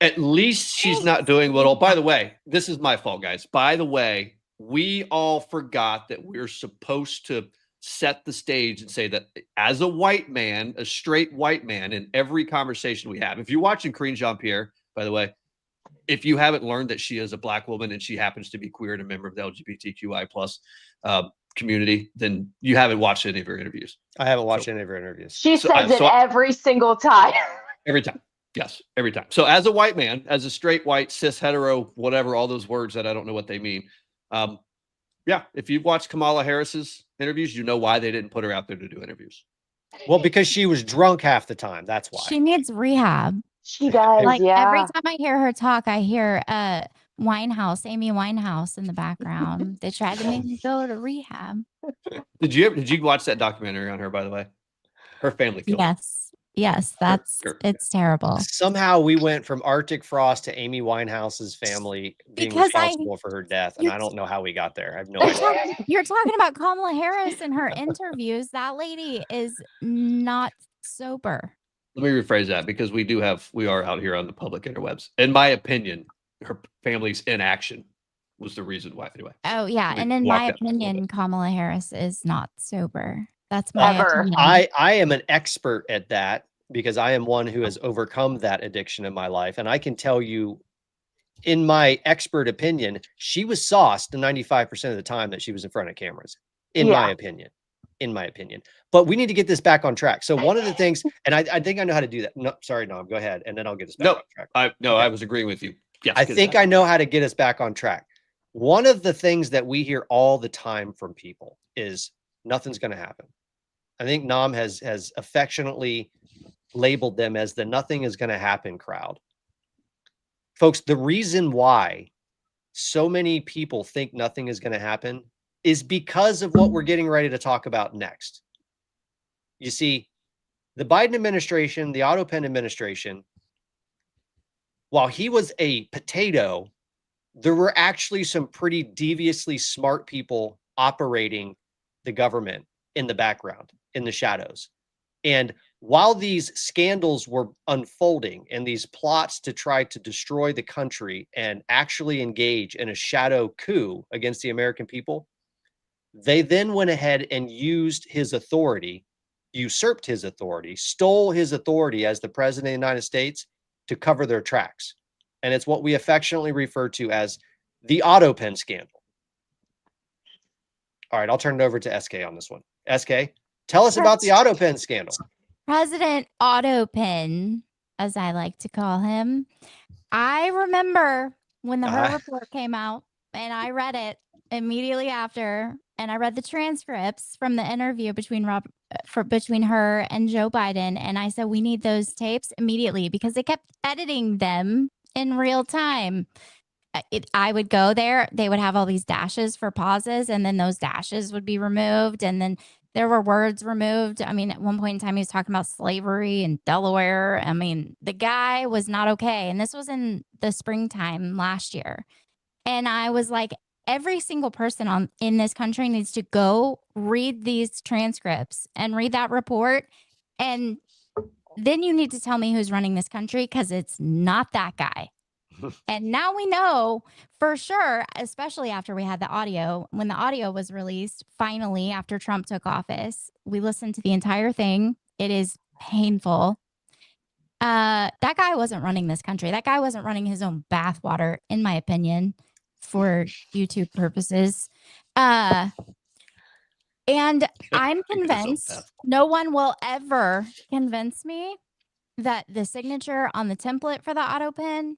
At least she's not doing what all. By the way, this is my fault, guys. By the way, we all forgot that we're supposed to set the stage and say that as a white man, a straight white man, in every conversation we have. If you're watching Karine Jean-Pierre, by the way, if you haven't learned that she is a black woman and she happens to be queer and a member of the LGBTQI plus community, then you haven't watched any of her interviews. I haven't watched any of her interviews. She says it every single time. Every time. Yes, every time. So as a white man, as a straight white, cis, hetero, whatever, all those words that I don't know what they mean. Yeah, if you've watched Kamala Harris's interviews, you know why they didn't put her out there to do interviews. Well, because she was drunk half the time. That's why. She needs rehab. She does. Like yeah. every time I hear her talk, I hear Amy Winehouse in the background. They tried to make me go to rehab. Did you watch that documentary on her, by the way? Her family killed her. Yes, it's terrible. Somehow we went from Arctic Frost to Amy Winehouse's family being responsible for her death, and I don't know how we got there. I have no idea. You're talking about Kamala Harris and her interviews. That lady is not sober. Let me rephrase that, because we are out here on the public interwebs. In my opinion, her family's inaction was the reason why. Anyway. Oh yeah, and in my opinion, Kamala Harris is not sober. That's my opinion. I am an expert at that, because I am one who has overcome that addiction in my life. And I can tell you, in my expert opinion, she was sauced 95% of the time that she was in front of cameras, in my opinion. But we need to get this back on track. So one of the things, and I think I know how to do that. No, sorry, Nom, go ahead. And then I'll get us back on track. I was agreeing with you. Yes, I think I know how to get us back on track. One of the things that we hear all the time from people is nothing's going to happen. I think Nom has affectionately labeled them as the nothing is going to happen crowd. Folks, the reason why so many people think nothing is going to happen is because of what we're getting ready to talk about next. You see, the Biden administration, the Autopen administration, while he was a potato, there were actually some pretty deviously smart people operating the government in the background, in the shadows. And while these scandals were unfolding and these plots to try to destroy the country and actually engage in a shadow coup against the American people, they then went ahead and used his authority, usurped his authority, stole his authority as the president of the United States to cover their tracks. And it's what we affectionately refer to as the Autopen scandal. All right, I'll turn it over to SK on this one. SK, tell us about the Autopen scandal. President Autopen, as I like to call him. I remember when the Her report came out, and I read it immediately after, and I read the transcripts from the interview between her and Joe Biden, and I said, we need those tapes immediately, because they kept editing them in real time. I would go there, they would have all these dashes for pauses, and then those dashes would be removed, and then there were words removed. I mean, at one point in time, he was talking about slavery in Delaware. I mean, the guy was not okay. And this was in the springtime last year. And I was like, every single person in this country needs to go read these transcripts and read that report. And then you need to tell me who's running this country, because it's not that guy. And now we know for sure, especially after we had the audio, when the audio was released, finally, after Trump took office, we listened to the entire thing. It is painful. That guy wasn't running this country. That guy wasn't running his own bathwater, in my opinion, for YouTube purposes. And I'm convinced no one will ever convince me that the signature on the template for the Autopen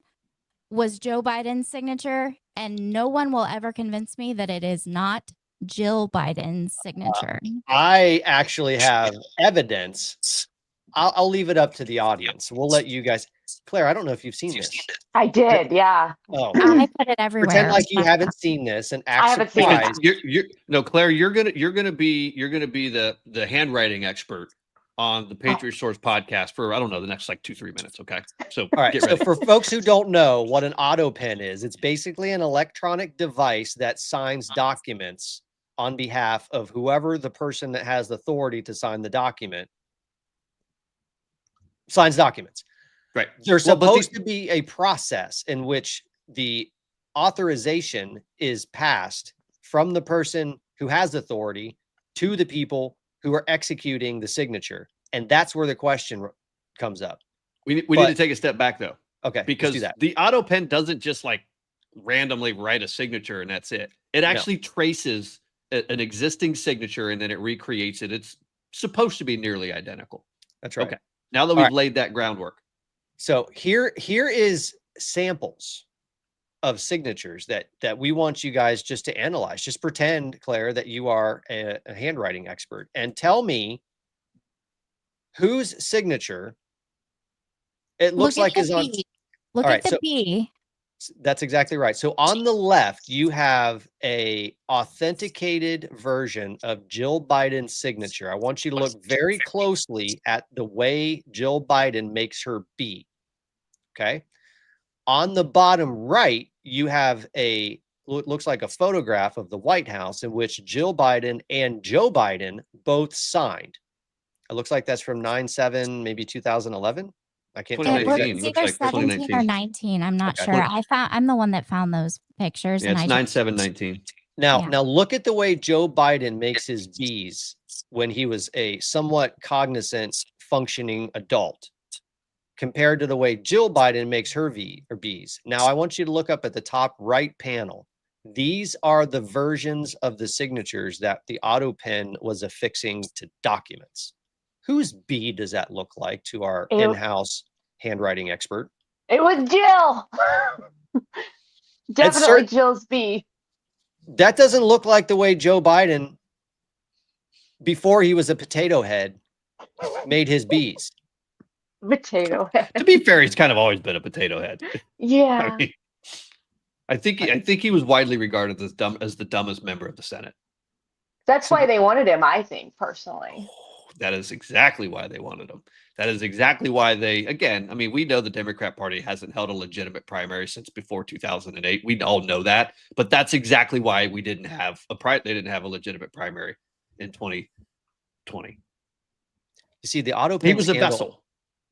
was Joe Biden's signature, and no one will ever convince me that it is not Jill Biden's signature. I actually have evidence. I'll leave it up to the audience. We'll let you guys. Claire, I don't know if you've seen this. I did, yeah. Oh, I put it everywhere. pretend like you haven't seen this and act I haven't seen it. surprised. No, Claire, you're gonna be the handwriting expert on the Patriot Source podcast for, I don't know, the next like 2-3 minutes. Okay. So, all right. get So ready. for folks who don't know what an Autopen is, it's basically an electronic device that signs documents on behalf of whoever the person that has the authority to sign the document signs documents. Right. There's Well, but supposed to be a process in which the authorization is passed from the person who has authority to the people who are executing the signature. And that's where the question comes up. We need to take a step back, though. Okay. Because let's do that. the Autopen doesn't just like randomly write a signature and that's it. It actually traces an existing signature and then it recreates it. It's supposed to be nearly identical. That's right. Okay. Now that we've laid that groundwork. So here is samples of signatures that we want you guys just to analyze. Just pretend, Claire, that you are a handwriting expert and tell me whose signature it looks like is on. Look at the B. That's exactly right. So on the left, you have a authenticated version of Jill Biden's signature. I want you to look very closely at the way Jill Biden makes her B. Okay. On the bottom right, you have looks like a photograph of the White House in which Jill Biden and Joe Biden both signed. It looks like that's from 9/7, maybe 2011. I can't tell you. It's either 17 or 19. I'm not sure. I'm the one that found those pictures. Yeah, it's 9/7/19. Now look at the way Joe Biden makes his B's when he was a somewhat cognizant, functioning adult, compared to the way Jill Biden makes her B's. Now, I want you to look up at the top right panel. These are the versions of the signatures that the Autopen was affixing to documents. Whose B does that look like to our in-house handwriting expert? It was Jill. Definitely Jill's B. That doesn't look like the way Joe Biden, before he was a potato head, made his B's. Potato head. To be fair, he's kind of always been a potato head. Yeah. I mean, I think he was widely regarded as the dumbest member of the Senate. That's why they wanted him, I think, personally. That is exactly why they wanted him. That is exactly why again, I mean, we know the Democrat Party hasn't held a legitimate primary since before 2008. We all know that, but that's exactly why they didn't have a legitimate primary in 2020. You see, the Autopen He was a scandal, vessel.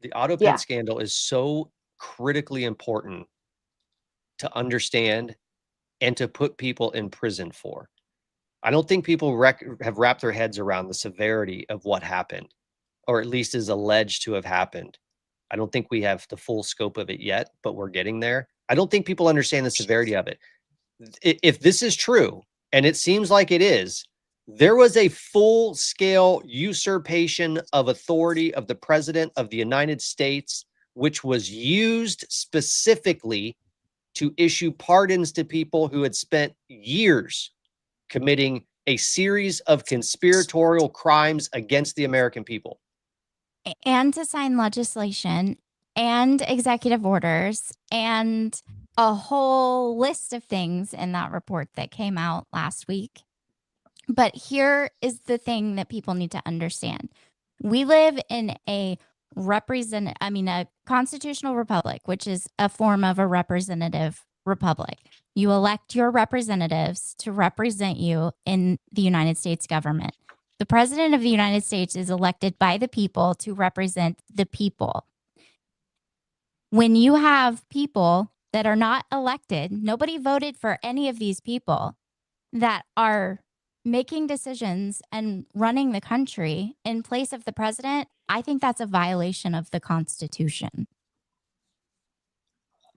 the Autopen scandal is so critically important to understand and to put people in prison for. I don't think people have wrapped their heads around the severity of what happened, or at least is alleged to have happened. I don't think we have the full scope of it yet, but we're getting there. I don't think people understand the severity of it. If this is true, and it seems like it is, there was a full-scale usurpation of authority of the President of the United States, which was used specifically to issue pardons to people who had spent years committing a series of conspiratorial crimes against the American people. And to sign legislation and executive orders and a whole list of things in that report that came out last week. But here is the thing that people need to understand. We live in a constitutional republic, which is a form of a representative republic. You elect your representatives to represent you in the United States government. The President of the United States is elected by the people to represent the people. When you have people that are not elected, nobody voted for any of these people, that are making decisions and running the country in place of the president, I think that's a violation of the Constitution.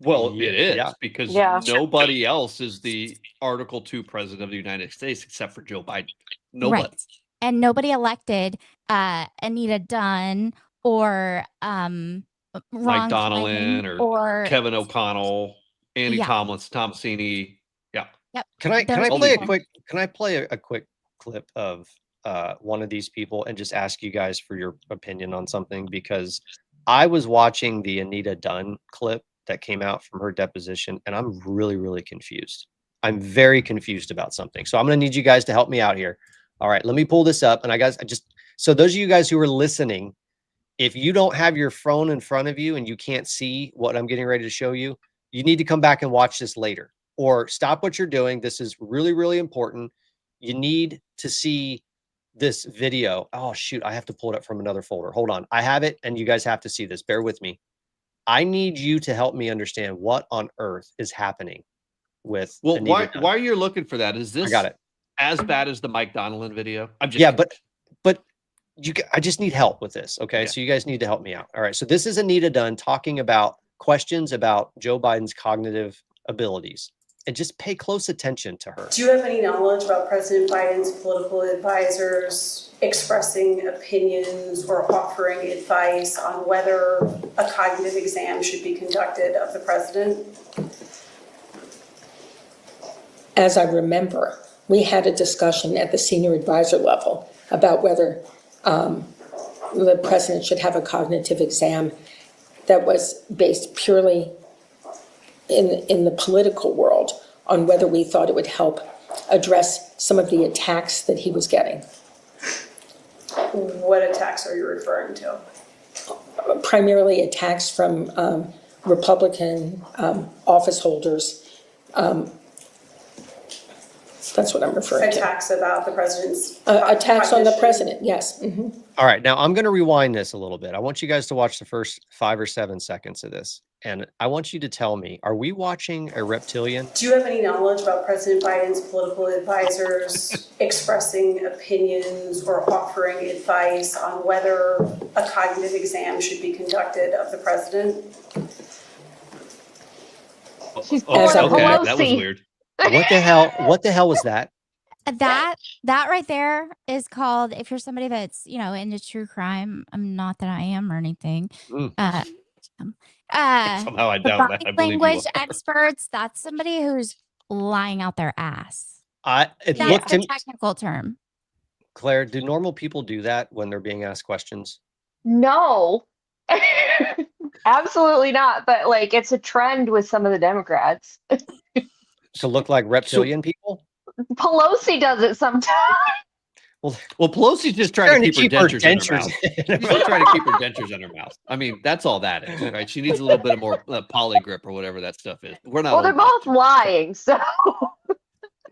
Well, it is because nobody else is the Article 2 president of the United States except for Joe Biden. Nobody. Right. And nobody elected Anita Dunn or Ron Mike Donnellan or Kevin O'Connell, Andy Tomasini. Yeah. Yep. Can I play a quick clip of one of these people and just ask you guys for your opinion on something? Because I was watching the Anita Dunn clip that came out from her deposition, and I'm really, really confused. I'm very confused about something. So I'm going to need you guys to help me out here. All right, let me pull this up. And so those of you guys who are listening, if you don't have your phone in front of you and you can't see what I'm getting ready to show you, you need to come back and watch this later, or stop what you're doing. This is really, really important. You need to see this video. Oh, shoot. I have to pull it up from another folder. Hold on. I have it, and you guys have to see this. Bear with me. I need you to help me understand what on earth is happening with. Well, why you're looking for that? Is this I got it. As bad as the Mike Donnellan video? But I just need help with this. Okay. Yeah. So you guys need to help me out. All right. So this is Anita Dunn talking about questions about Joe Biden's cognitive abilities, and just pay close attention to her. Do you have any knowledge about President Biden's political advisors expressing opinions or offering advice on whether a cognitive exam should be conducted of the president? As I remember, we had a discussion at the senior advisor level about whether the president should have a cognitive exam that was based purely in the political world on whether we thought it would help address some of the attacks that he was getting. What attacks are you referring to? Primarily attacks from Republican office holders. That's what I'm referring to. Attacks about the president's attacks on the president, yes. Mm-hmm. All right, now I'm going to rewind this a little bit. I want you guys to watch the first 5 or 7 seconds of this. And I want you to tell me, are we watching a reptilian? Do you have any knowledge about President Biden's political advisors expressing opinions or offering advice on whether a cognitive exam should be conducted of the president? Okay, that was weird. What the hell was that? That right there is called, if you're somebody that's, into true crime, I'm not that I am or anything. Somehow I doubt that. I believe language experts, that's somebody who's lying out their ass. That's a technical term. Claire, do normal people do that when they're being asked questions? No. Absolutely not. But like, it's a trend with some of the Democrats. To look like reptilian people? Pelosi does it sometimes. Well, Pelosi's just trying to keep her dentures in her mouth. She's just trying to keep her dentures in her mouth. I mean, that's all that is, right? She needs a little bit more poly grip or whatever that stuff is. We're not. Well, they're both lying, so.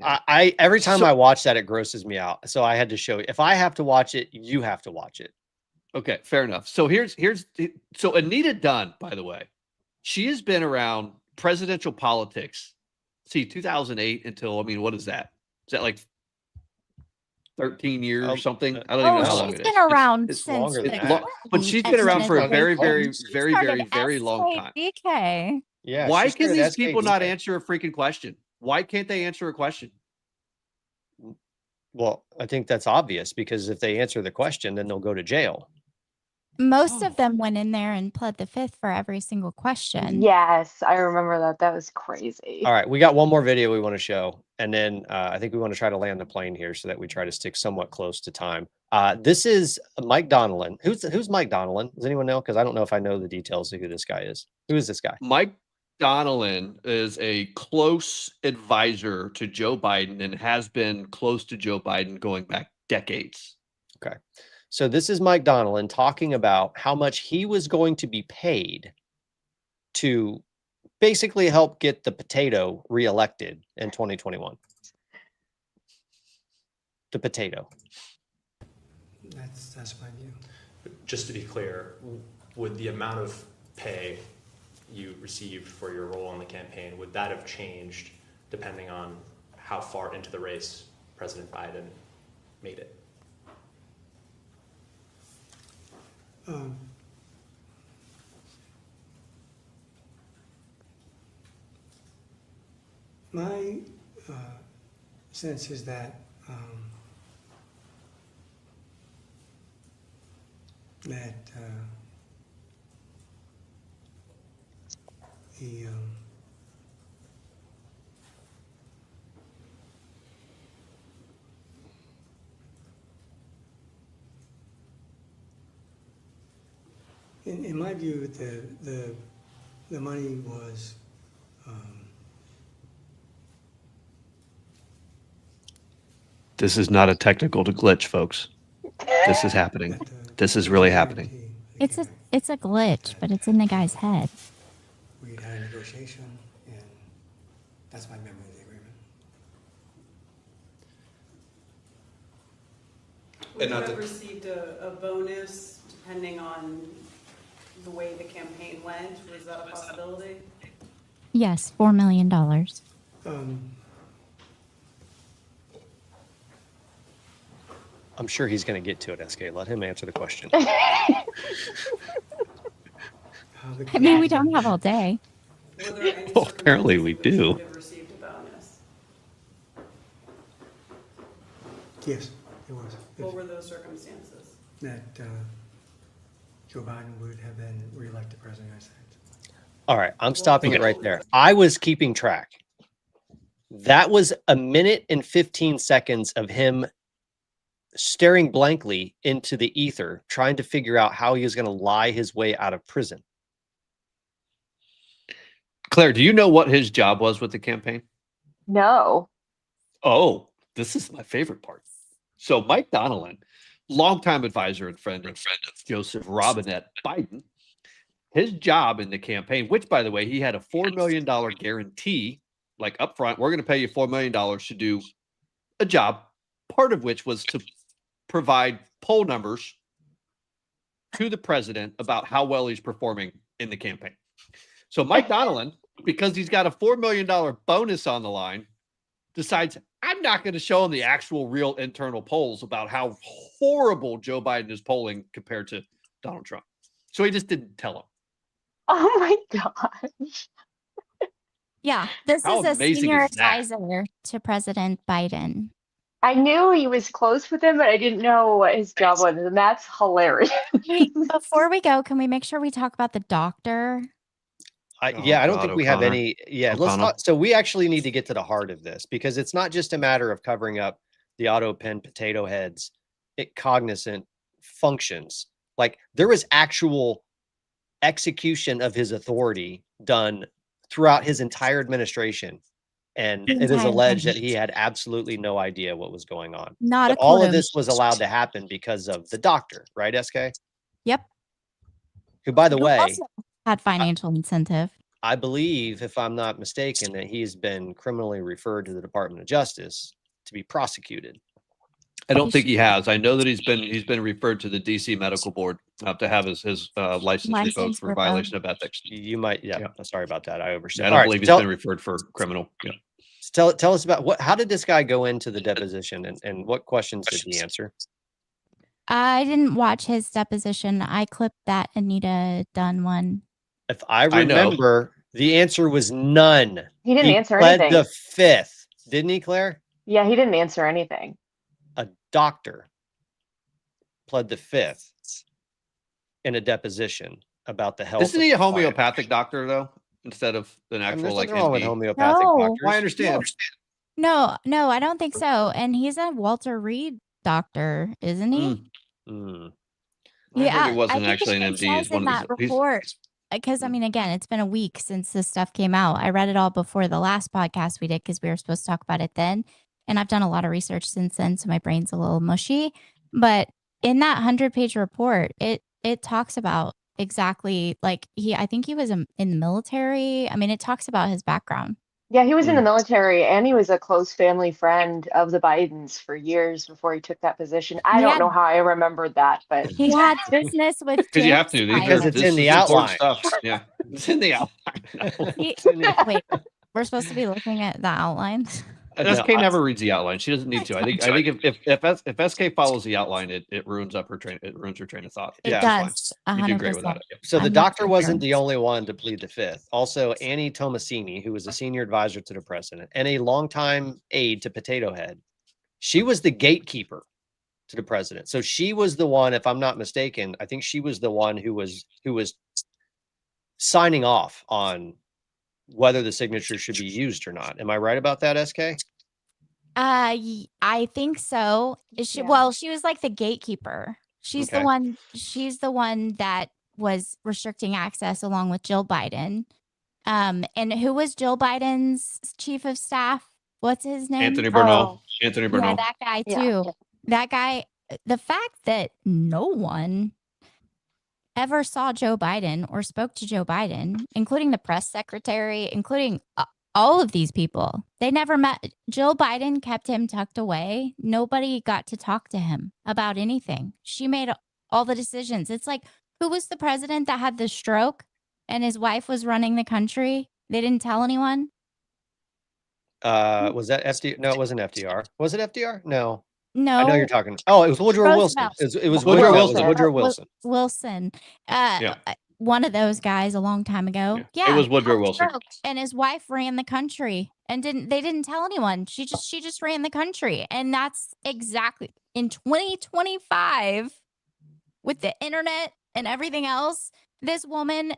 I every time I watch that, it grosses me out. So I had to show you. If I have to watch it, you have to watch it. Okay, fair enough. So so Anita Dunn, by the way, she has been around presidential politics. See, 2008 until, I mean, what is that? Is that like 13 years or something? I don't even know how long it is. She's been around It's since longer than the that. But she's been around for a very, very, She very, started very long time. SKDK. Yeah. Why she can started these people not SKDK. answer a freaking question? Why can't they answer a question? Well, I think that's obvious because if they answer the question, then they'll go to jail. Most of them went in there and pled the fifth for every single question. Yes, I remember that. That was crazy. All right, we got one more video we want to show, and then I think we want to try to land the plane here so that we try to stick somewhat close to time. This is Mike Donnellan. Who's Mike Donnellan? Does anyone know? Because I don't know if I know the details of who this guy is. Who is this guy? Mike Donnellan is a close advisor to Joe Biden and has been close to Joe Biden going back decades. Okay. So this is Mike Donnellan talking about how much he was going to be paid to basically help get the potato reelected in 2021. The potato. That's my view. Just to be clear, would the amount of pay you received for your role in the campaign, would that have changed depending on how far into the race President Biden made it? My sense is that in my view, the money was This is not a technical glitch, folks. This is happening. This is really happening. It's a glitch, but it's in the guy's head. we had a negotiation, and that's my memory of the agreement. Would you have received a bonus depending on the way the campaign went? Was that a possibility? Yes, $4 million. I'm sure he's going to get to it, SK. Let him answer the question. I mean, we don't have all day. Were there any Well, apparently we circumstances in do. which you could have received a bonus? Yes, it was. What were those circumstances? That Joe Biden would have been reelected president of the United States. All right, I'm stopping it right there. I was keeping track. That was 1 minute and 15 seconds of him staring blankly into the ether, trying to figure out how he was going to lie his way out of prison. Claire, do you know what his job was with the campaign? No. Oh, this is my favorite part. So Mike Donnellan, longtime advisor and friend of Joseph Robinette Biden, his job in the campaign, which, by the way, he had a $4 million guarantee, like up front, we're going to pay you $4 million to do a job, part of which was to provide poll numbers to the president about how well he's performing in the campaign. So Mike Donnellan, because he's got a $4 million bonus on the line, decides I'm not going to show him the actual real internal polls about how horrible Joe Biden is polling compared to Donald Trump. So he just didn't tell him. Oh my gosh. Yeah, this How is a amazing senior is that? advisor to President Biden. I knew he was close with him, but I didn't know what his job was, and that's hilarious. Wait, before we go, can we make sure we talk about the doctor? Yeah, I don't think we have O'Connor. any. Yeah, let's O'Connor. not. So we actually need to get to the heart of this because it's not just a matter of covering up the Autopen potato heads. It cognizant functions. Like there was actual execution of his authority done throughout his entire administration. And it is alleged that he had absolutely no idea what was going on. Not but all of this was allowed to happen because of the doctor, right, SK? Yep. Who, by the Who way, also had financial incentive. I believe, if I'm not mistaken, that he's been criminally referred to the Department of Justice to be prosecuted. I don't think he has. I know that he's been referred to the DC Medical Board to have his license revoked for violation of ethics. You might, yeah. Sorry about that. I overstepped. I don't believe he's been referred for criminal. Yeah. Tell us about how did this guy go into the deposition and what questions did he answer? I didn't watch his deposition. I clipped that Anita Dunn one. If I remember, the answer was none. He didn't answer pled anything. the fifth, didn't he, Claire? Yeah, he didn't answer anything. A doctor pled the fifth in a deposition about the health. Isn't he a homeopathic doctor though, instead of an actual like wrong with NP? homeopathic doctors? I understand. No, I don't think so. And he's a Walter Reed doctor, isn't he? I heard he wasn't actually an MD. He's in that report. Because, I mean, again, it's been a week since this stuff came out. I read it all before the last podcast we did because we were supposed to talk about it then. And I've done a lot of research since then, so my brain's a little mushy. But in that 100-page report, it talks about exactly, like, I think he was in the military. I mean, it talks about his background. Yeah, he was in the military, and he was a close family friend of the Bidens for years before he took that position. I don't know how I remembered that, but he had business with because you have to because it's in the outline. Stuff. Yeah, it's in the outline. Wait, we're supposed to be looking at the outline. SK never reads the outline. She doesn't need to. I think if SK follows the outline, it ruins up her train. It ruins her train of thought. It does. You do great without it. So the doctor wasn't the only one to plead the fifth. Also, Annie Tomasini, who was a senior advisor to the president and a longtime aide to Potato Head, she was the gatekeeper to the president. So she was the one, if I'm not mistaken, I think she was the one who was signing off on whether the signature should be used or not. Am I right about that, SK? I think so. Well, she was like the gatekeeper. She's the one that was restricting access along with Jill Biden. And who was Jill Biden's chief of staff? What's his name? Anthony Bernal. Anthony Bernal. Yeah, that guy too. Yeah. That guy, the fact that no one ever saw Joe Biden or spoke to Joe Biden, including the press secretary, including all of these people. They never met. Jill Biden kept him tucked away. Nobody got to talk to him about anything. She made all the decisions. It's like, who was the president that had the stroke and his wife was running the country? They didn't tell anyone? Was that FDR? No, it wasn't FDR. Was it FDR? No. No. I know you're talking. Oh, it was Woodrow Wilson. It was Woodrow Wilson. Woodrow Wilson. Wilson. One of those guys a long time ago. Yeah. It was Woodrow Wilson. And his wife ran the country and they didn't tell anyone. She just ran the country. And that's exactly in 2025 with the internet and everything else, this woman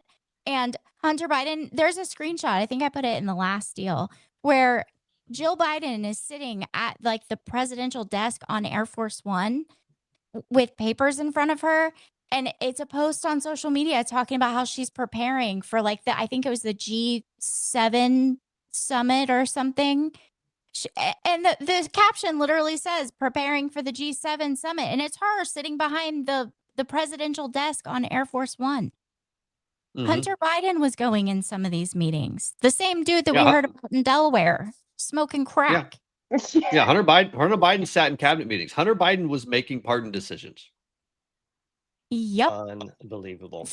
and Hunter Biden, there's a screenshot. I think I put it in the last deal where Jill Biden is sitting at like the presidential desk on Air Force One with papers in front of her. And it's a post on social media talking about how she's preparing for like I think it was the G7 summit or something. And the caption literally says preparing for the G7 summit. And it's her sitting behind the presidential desk on Air Force One. Mm-hmm. Hunter Biden was going in some of these meetings. The same dude that we heard about in Delaware. Smoking crack. Yeah, Hunter Biden sat in cabinet meetings. Hunter Biden was making pardon decisions. Yep. Unbelievable.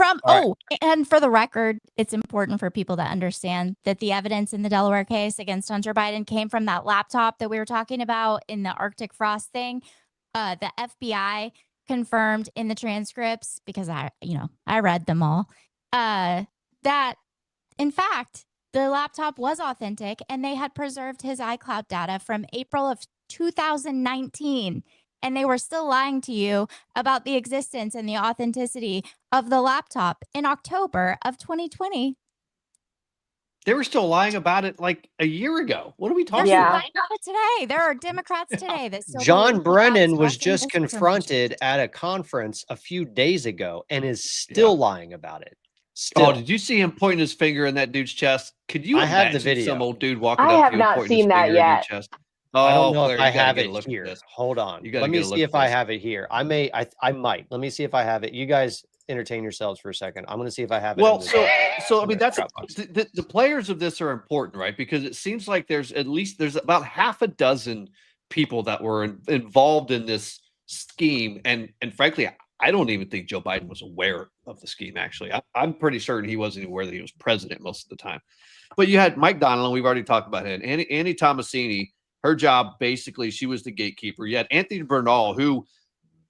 And for the record, it's important for people to understand that the evidence in the Delaware case against Hunter Biden came from that laptop that we were talking about in the Arctic frost thing. The FBI confirmed in the transcripts, because I read them all, that in fact, the laptop was authentic and they had preserved his iCloud data from April of 2019. And they were still lying to you about the existence and the authenticity of the laptop in October of 2020. They were still lying about it like a year ago. What are we talking about? Lying about it today. There are Democrats today that still. John Brennan was just confronted at a conference a few days ago and is still lying about it. Still, Oh, did you see him pointing his finger in that dude's chest? Could you I have the imagine video. some old dude walking I up have to you and not pointing his seen that finger in your yet. chest? I don't Oh, know Claire, if I you gotta have get it a look at here. this. Hold on. You gotta Let me get a see look if at I this. have it here. I might. Let me see if I have it. You guys entertain yourselves for a second. I'm going to see if I have it. Well, in the- so I mean, the that's Dropbox. the players of this are important, right? Because it seems like there's about half a dozen people that were involved in this scheme, and frankly, I don't even think Joe Biden was aware of the scheme. Actually, I'm pretty certain he wasn't even aware that he was president most of the time. But you had Mike Donnelly, we've already talked about him. Annie Tomasini, her job basically, she was the gatekeeper. You had Anthony Bernal, who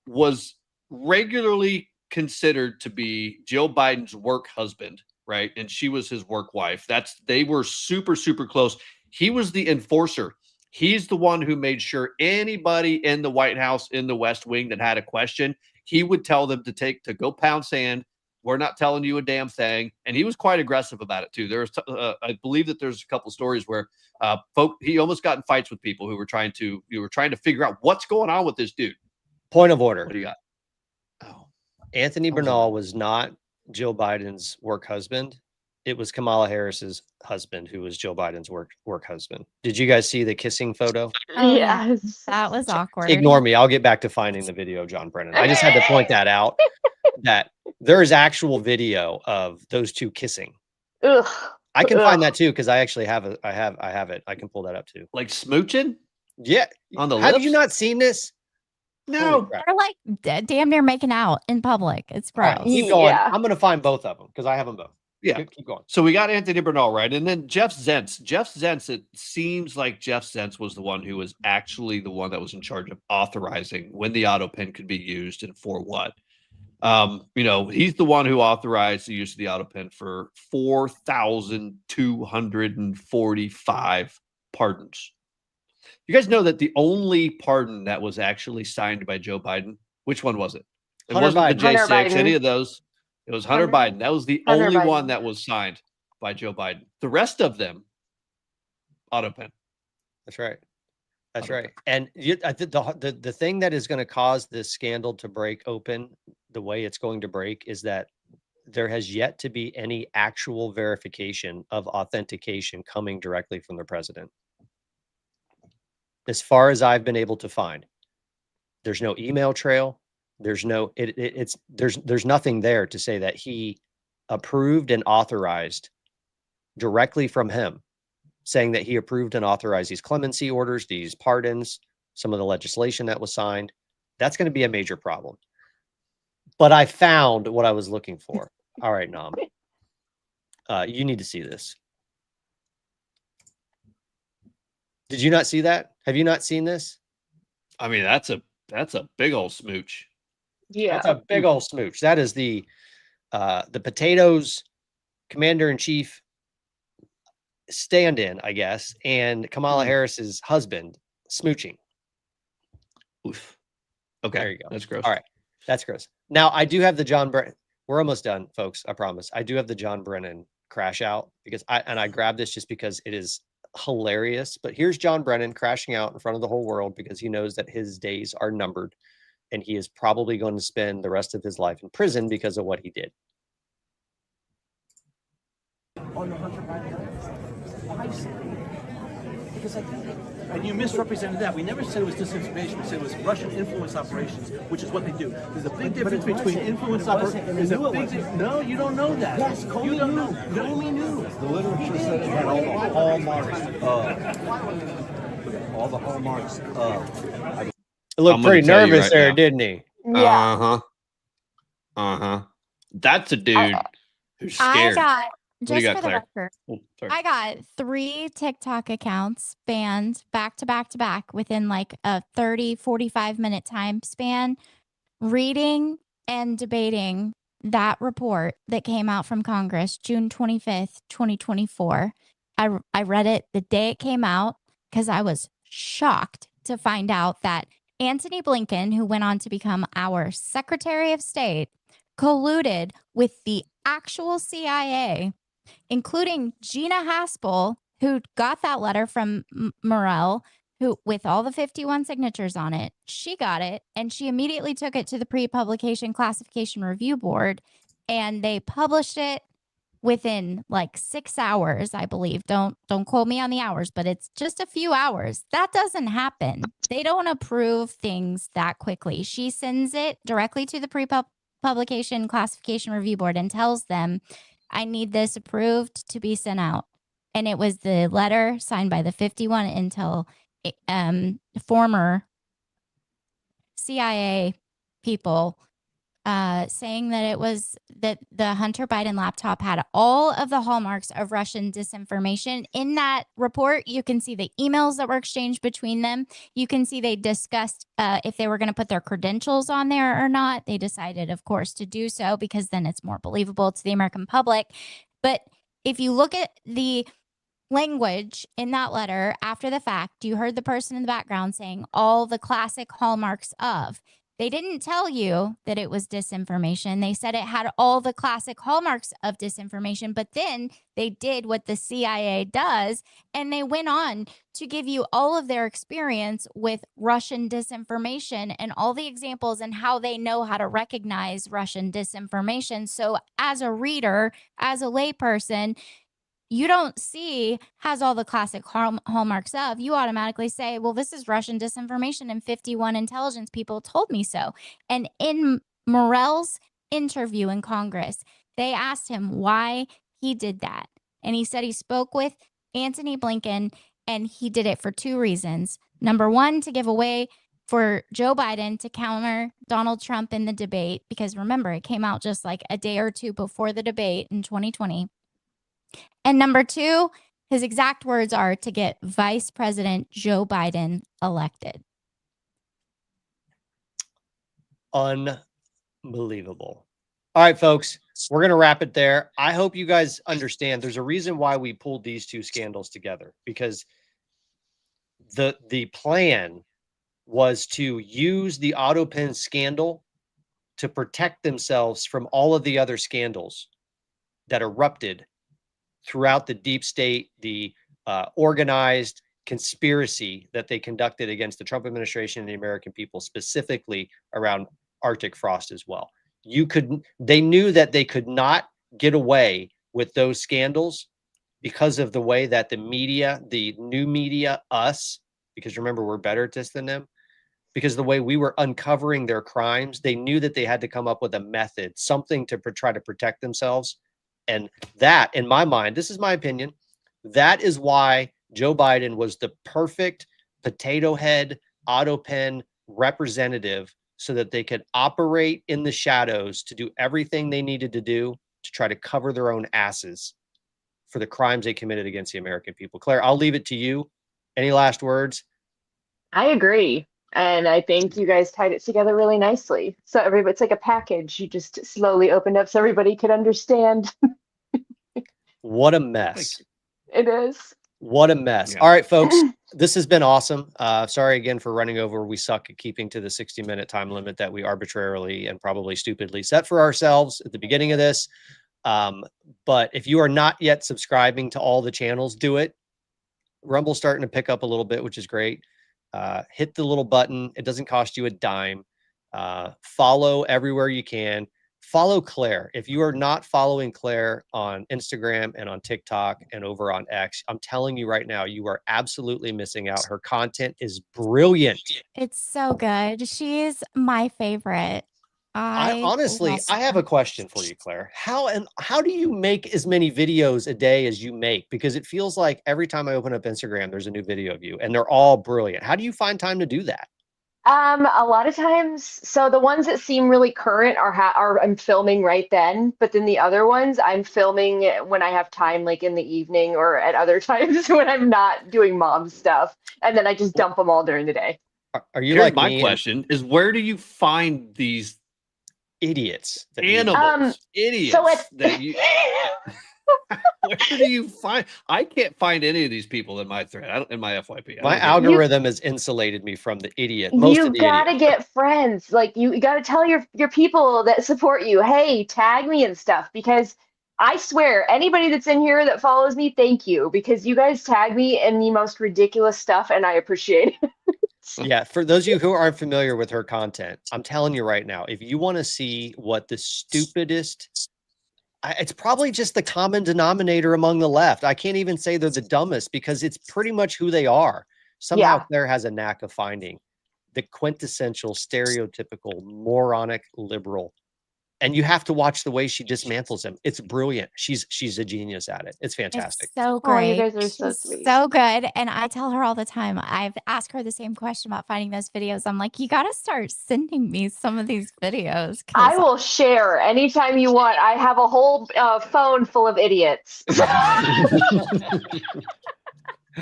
was regularly considered to be Joe Biden's work husband, right? And she was his work wife. They were super, super close. He was the enforcer. He's the one who made sure anybody in the White House in the West Wing that had a question, he would tell them to go pound sand. We're not telling you a damn thing. And he was quite aggressive about it too. There's, I believe that there's a couple stories where he almost got in fights with people who were trying to figure out what's going on with this dude. Point of order. What do you got? Anthony Bernal was not Joe Biden's work husband. It was Kamala Harris's husband who was Joe Biden's work husband. Did you guys see the kissing photo? Oh, Yes. That was awkward. Ignore me. I'll get back to finding the video, John Brennan. I just had to point that out, that there is actual video of those two kissing. Ugh. I can find Ugh. that too, because I actually have it. I have it. I can pull that up too. Like smooching? Yeah. On the Have lips? you not seen this? No. They're like damn near making out in public. It's All gross. right, keep going. Yeah. I'm going to find both of them because I have them both. Yeah. Keep going. So we got Anthony Bernal, right? And then Jeff Zentz. It seems like Jeff Zentz was the one who was actually the one that was in charge of authorizing when the Autopen could be used and for what. He's the one who authorized the use of the Autopen for 4,245 pardons. You guys know that the only pardon that was actually signed by Joe Biden, which one was it? It Hunter wasn't the Biden. J6, Hunter any Biden. of those. It was Hunter Biden. That was the Hunter only Biden. one that was signed by Joe Biden. The rest of them, Autopen. That's right. That's right. And I think the thing that is going to cause this scandal to break open the way it's going to break is that there has yet to be any actual verification of authentication coming directly from the president. As far as I've been able to find, there's no email trail. There's no, there's nothing there to say that he approved and authorized directly from him, saying that he approved and authorized these clemency orders, these pardons, some of the legislation that was signed. That's going to be a major problem. But I found what I was looking for. All right, Nom. You need to see this. Did you not see that? Have you not seen this? I mean, that's a big old smooch. Yeah. That's a big old smooch. That is the Potatoes commander-in-chief stand-in, I guess, and Kamala Harris's husband smooching. Oof. Okay. There you go. That's gross. All right. That's gross. Now, I do have the John Brennan. We're almost done, folks. I promise. I do have the John Brennan crash out because I grabbed this just because it is hilarious. But here's John Brennan crashing out in front of the whole world because he knows that his days are numbered and he is probably going to spend the rest of his life in prison because of what he did. On the Hunter Biden, because and you misrepresented that. We never said it was disinformation. We said it was Russian influence operations, which is what they do. There's a big difference between influence operations. No, you don't know that. Yes, Comey knew. Comey knew. The literature said it had all the hallmarks of. He looked pretty nervous there, didn't he? Yeah. That's a dude who's scared. Just you got, for the Claire? record, Oh, sorry. I got 3 TikTok accounts banned back to back to back within like a 30, 45-minute time span, reading and debating that report that came out from Congress June 25th, 2024. I read it the day it came out because I was shocked to find out that Antony Blinken, who went on to become our Secretary of State, colluded with the actual CIA, including Gina Haspel, who got that letter from Morell, who with all the 51 signatures on it. She got it, and she immediately took it to the pre-publication classification review board, and they published it within like 6 hours, I believe. Don't quote me on the hours, but it's just a few hours. That doesn't happen. They don't approve things that quickly. She sends it directly to the pre-publication classification review board and tells them, I need this approved to be sent out. And it was the letter signed by the 51 Intel former CIA people saying that it was that the Hunter Biden laptop had all of the hallmarks of Russian disinformation. In that report, you can see the emails that were exchanged between them. You can see they discussed if they were going to put their credentials on there or not. They decided, of course, to do so because then it's more believable to the American public. But if you look at the language in that letter after the fact, you heard the person in the background saying all the classic hallmarks of. They didn't tell you that it was disinformation. They said it had all the classic hallmarks of disinformation, but then they did what the CIA does, and they went on to give you all of their experience with Russian disinformation and all the examples and how they know how to recognize Russian disinformation. So as a reader, as a layperson, you don't see has all the classic hallmarks of. You automatically say, well, this is Russian disinformation and 51 intelligence people told me so. And in Morell's interview in Congress, they asked him why he did that. And he said he spoke with Antony Blinken and he did it for two reasons. Number one, to give away for Joe Biden to counter Donald Trump in the debate, because remember, it came out just like a day or two before the debate in 2020. And number two, his exact words are to get Vice President Joe Biden elected. Unbelievable. All right, folks, we're going to wrap it there. I hope you guys understand there's a reason why we pulled these two scandals together, because the plan was to use the Autopen scandal to protect themselves from all of the other scandals that erupted throughout the deep state, the organized conspiracy that they conducted against the Trump administration and the American people, specifically around Arctic frost as well. They knew that they could not get away with those scandals because of the way that the media, the new media, us, because remember, we're better at this than them, because the way we were uncovering their crimes, they knew that they had to come up with a method, something to try to protect themselves. And that, in my mind, this is my opinion, that is why Joe Biden was the perfect potato head Autopen representative, so that they could operate in the shadows to do everything they needed to do to try to cover their own asses for the crimes they committed against the American people. Claire, I'll leave it to you. Any last words? I agree. And I think you guys tied it together really nicely. So everybody, it's like a package. You just slowly opened up so everybody could understand. What a mess. It is. What a mess. Yeah. All right, folks, this has been awesome. Sorry again for running over. We suck at keeping to the 60-minute time limit that we arbitrarily and probably stupidly set for ourselves at the beginning of this. But if you are not yet subscribing to all the channels, do it. Rumble's starting to pick up a little bit, which is great. Hit the little button. It doesn't cost you a dime. Follow everywhere you can. Follow Claire. If you are not following Claire on Instagram and on TikTok and over on X, I'm telling you right now, you are absolutely missing out. Her content is brilliant. It's so good. She's my favorite. I honestly have a question for you, Claire. How do you make as many videos a day as you make? Because it feels like every time I open up Instagram, there's a new video of you, and they're all brilliant. How do you find time to do that? A lot of times, so the ones that seem really current are I'm filming right then, but then the other ones I'm filming when I have time, like in the evening or at other times when I'm not doing mom stuff, and then I just dump them all during the day. Are you Here's like my me? question is, where do you find these idiots, animals, idiots so that you? Where do you find? I can't find any of these people in my thread. In my FYP. My algorithm has insulated me from the idiot. You gotta get friends. Like you gotta tell your people that support you, hey, tag me and stuff, because I swear anybody that's in here that follows me, thank you, because you guys tag me in the most ridiculous stuff and I appreciate it. Yeah, for those of you who aren't familiar with her content, I'm telling you right now, if you want to see what the stupidest It's probably just the common denominator among the left. I can't even say they're the dumbest because it's pretty much who they are. Somehow Claire has a knack of finding the quintessential, stereotypical, moronic liberal. And you have to watch the way she dismantles him. It's brilliant. She's a genius at it. It's fantastic. It's so great. Oh, you guys are so She's sweet. so good. And I tell her all the time, I've asked her the same question about finding those videos. I'm like, you got to start sending me some of these videos. I will share anytime you want. I have a whole phone full of idiots.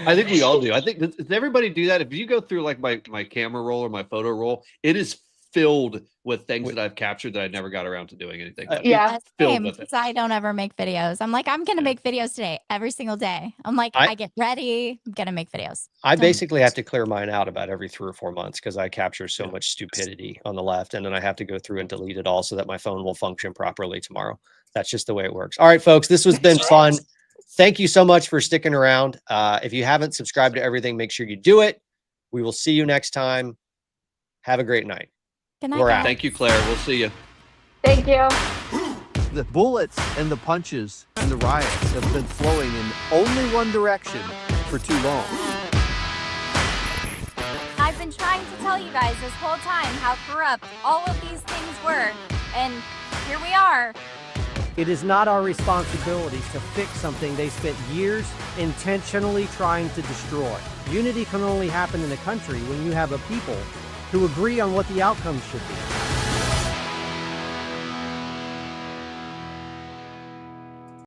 I think we all do. I think does everybody do that? If you go through like my camera roll or my photo roll, it is filled with things that I've captured that I never got around to doing anything with. Yeah, same, with it. because I don't ever make videos. I'm like, I'm gonna make videos today, every single day. I'm like, I get ready, I'm gonna make videos. I basically have to clear mine out about every 3 or 4 months because I capture so much stupidity on the left, and then I have to go through and delete it all so that my phone will function properly tomorrow. That's just the way it works. All right, folks, this has been fun. Thank you so much for sticking around. If you haven't subscribed to everything, make sure you do it. We will see you next time. Have a great night. Good night. We're out. Thank you, Claire. We'll see you. Thank you. The bullets and the punches and the riots have been flowing in only one direction for too long. I've been trying to tell you guys this whole time how corrupt all of these things were, and here we are. It is not our responsibility to fix something they spent years intentionally trying to destroy. Unity can only happen in a country when you have a people who agree on what the outcome should be.